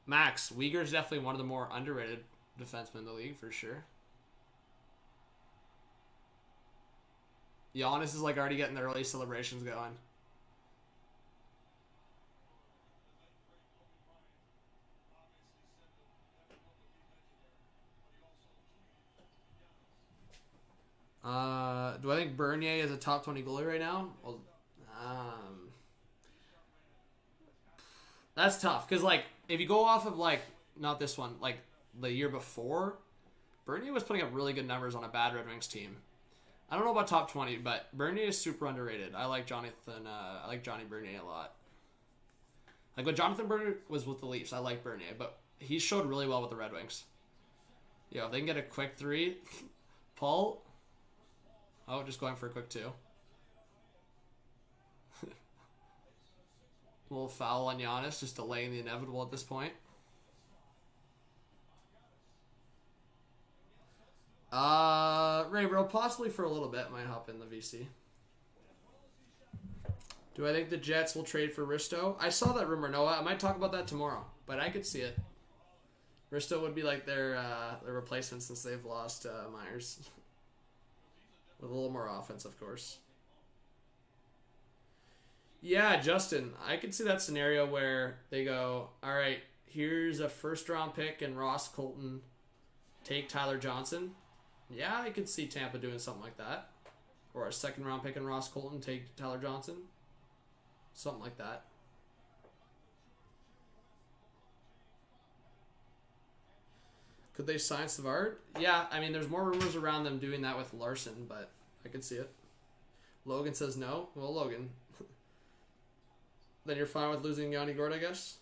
[SPEAKER 1] Max, Uyghur's definitely one of the more underrated defensemen in the league, for sure. Giannis is like already getting the early celebrations going. Do I think Bernier is a top 20 goalie right now? Well, that's tough. Because, like, if you go off of, like, not this one, like, the year before, Bernier was putting up really good numbers on a bad Red Wings team. I don't know about top 20, but Bernier is super underrated. I like Johnny Bernier a lot. Like, when Jonathan Bernier was with the Leafs, I like Bernier, but he showed really well with the Red Wings. Yo, if they can get a quick 3, Paul... Oh, just going for a quick 2. A little foul on Giannis, just delaying the inevitable at this point. Ray, bro, possibly for a little bit, might hop in the VC. Do I think the Jets will trade for Risto? I saw that rumor, Noah. I might talk about that tomorrow, but I could see it. Risto would be like their replacement since they've lost Myers. With a little more offense, of course. Yeah, Justin, I could see that scenario where they go, all right, here's a first-round pick and Ross Colton, take Tyler Johnson. Yeah, I could see Tampa doing something like that. Or a second-round pick and Ross Colton, take Tyler Johnson. Something like that. Could they sign Savard? Yeah, I mean, there's more rumors around them doing that with Larson, but I could see it. Logan says no. Well, Logan. Then you're fine with losing Yanni Gourde, I guess?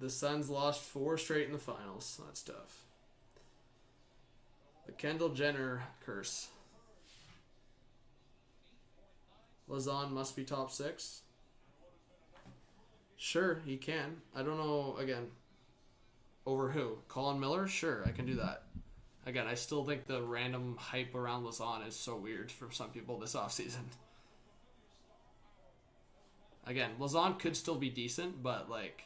[SPEAKER 1] The Suns lost 4 straight in the finals. That's tough. The Kendall Jenner curse. Lazan must be top 6. Sure, he can. I don't know, again, over who? Colin Miller? Sure, I can do that. Again, I still think the random hype around Lauzon is so weird from some people this offseason. Again, Lauzon could still be decent, but, like,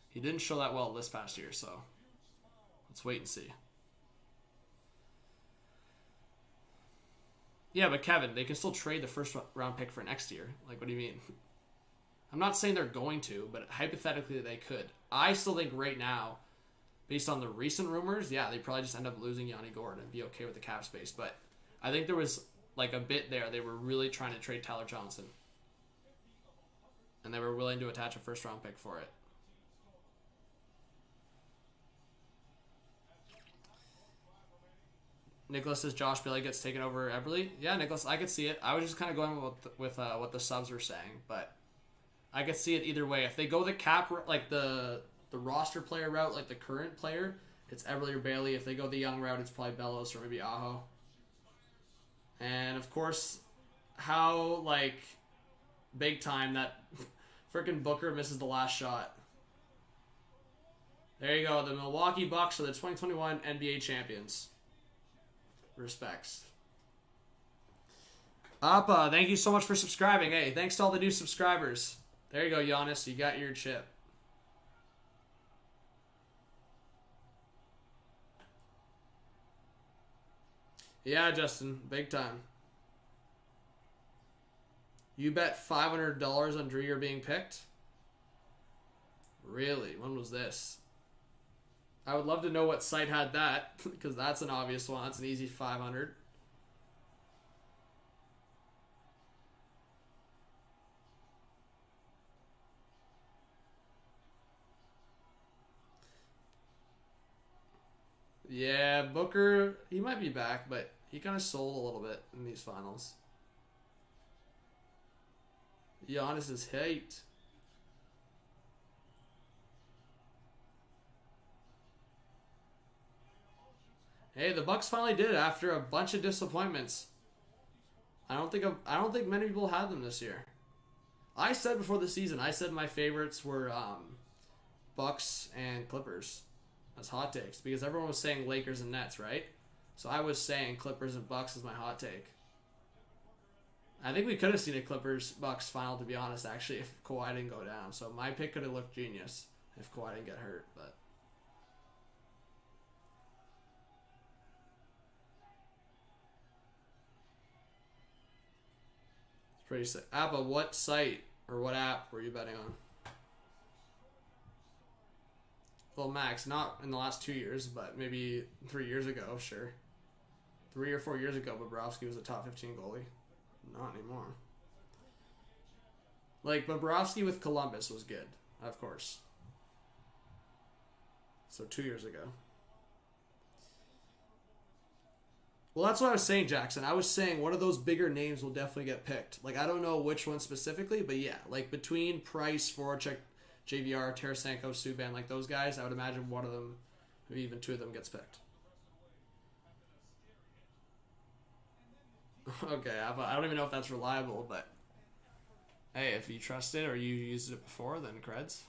[SPEAKER 1] he didn't show that well this past year, so let's wait and see. Yeah, but Kevin, they can still trade the first round pick for next year. Like, what do you mean? I'm not saying they're going to, but hypothetically they could. I still think right now, based on the recent rumors, yeah, they probably just end up losing Yanni Gourde and be okay with the cap space. But I think there was, like, a bit there. They were really trying to trade Tyler Johnson. And they were willing to attach a first round pick for it. Nicholas says Josh Bailey gets taken over Eberle. Yeah, Nicholas, I could see it. I was just kind of going with what the subs were saying, but I could see it either way. If they go the cap, like the roster player route, like the current player, it's Eberle or Bailey. If they go the young route, it's probably Bellows or maybe Aho. And of course, how like big time that freaking Booker misses the last shot. There you go. The Milwaukee Bucks are the 2021 NBA champions. Respects. Appa, thank you so much for subscribing. Hey, thanks to all the new subscribers. There you go, Giannis. You got your chip. Yeah, Justin. Big time. You bet $500 on Drieger being picked? Really? When was this? I would love to know what site had that, because that's an obvious one. That's an easy 500. Yeah, Booker, he might be back, but he kind of sold a little bit in these finals. Giannis is hate. Hey, the Bucks finally did it after a bunch of disappointments. I don't think many people had them this year. I said before the season, I said my favorites were Bucks and Clippers as hot takes because everyone was saying Lakers and Nets, right? So I was saying Clippers and Bucks as my hot take. I think we could have seen a Clippers-Bucks final, to be honest, actually, if Kawhi didn't go down. So my pick could have looked genius if Kawhi didn't get hurt, but pretty sick. Appa, what site or what app were you betting on? Well, Max, not in the last 2 years, but maybe 3 years ago, sure. 3 or 4 years ago, Bobrovsky was a top 15 goalie. Not anymore. Like, Bobrovsky with Columbus was good, of course. So 2 years ago. Well, that's what I was saying, Jackson. I was saying one of those bigger names will definitely get picked. Like, I don't know which one specifically, but yeah. Like, between Price, Voracek, JVR, Tarasenko, Subban, like those guys, I would imagine one of them, maybe even two of them gets picked. Okay, I don't even know if that's reliable, but hey, if you trust it or you used it before, then creds.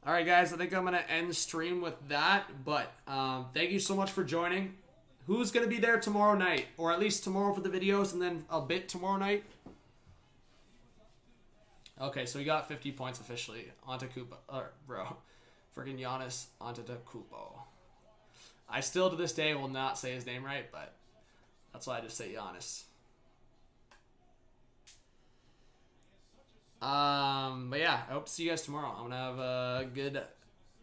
[SPEAKER 1] Alright, guys, I think I'm going to end the stream with that, but thank you so much for joining. Who's going to be there tomorrow night? Or at least tomorrow for the videos and then a bit tomorrow night? Okay, so we got 50 points officially. Antetokounmpo. Bro. Freaking Giannis Antetokounmpo. I still, to this day, will not say his name right, but that's why I just say Giannis. But yeah, I hope to see you guys tomorrow. I'm going to have a good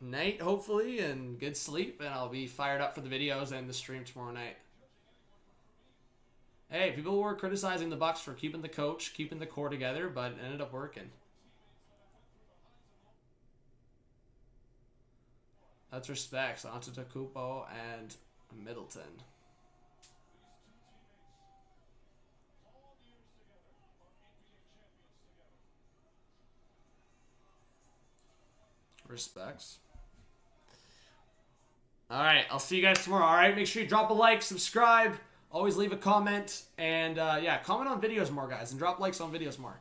[SPEAKER 1] night, hopefully, and good sleep, and I'll be fired up for the videos and the stream tomorrow night. Hey, people were criticizing the Bucks for keeping the coach, keeping the core together, but it ended up working. That's respects. Antetokounmpo and Middleton. Respects. Alright, I'll see you guys tomorrow. Alright, make sure you drop a like, subscribe, always leave a comment, and yeah, comment on videos more, guys, and drop likes on videos more.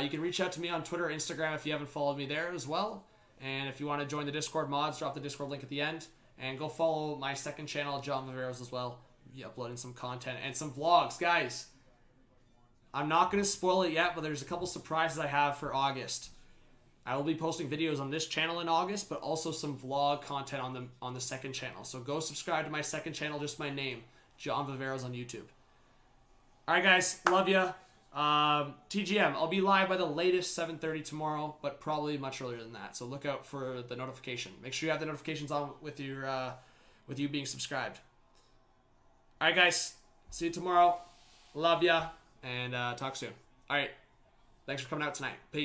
[SPEAKER 1] You can reach out to me on Twitter or Instagram if you haven't followed me there as well. And if you want to join the Discord mods, drop the Discord link at the end. And go follow my second channel, John Viveros, as well. Be uploading some content and some vlogs. Guys, I'm not going to spoil it yet, but there's a couple surprises I have for August. I will be posting videos on this channel in August, but also some vlog content on the second channel. So go subscribe to my second channel, just my name, John Viveros on YouTube. All right, guys, love ya. TGM, I'll be live by the latest 7:30 tomorrow, but probably much earlier than that. So look out for the notification. Make sure you have the notifications on with your with you being subscribed. All right, guys, see you tomorrow. Love ya, and talk soon. All right, thanks for coming out tonight. Peace.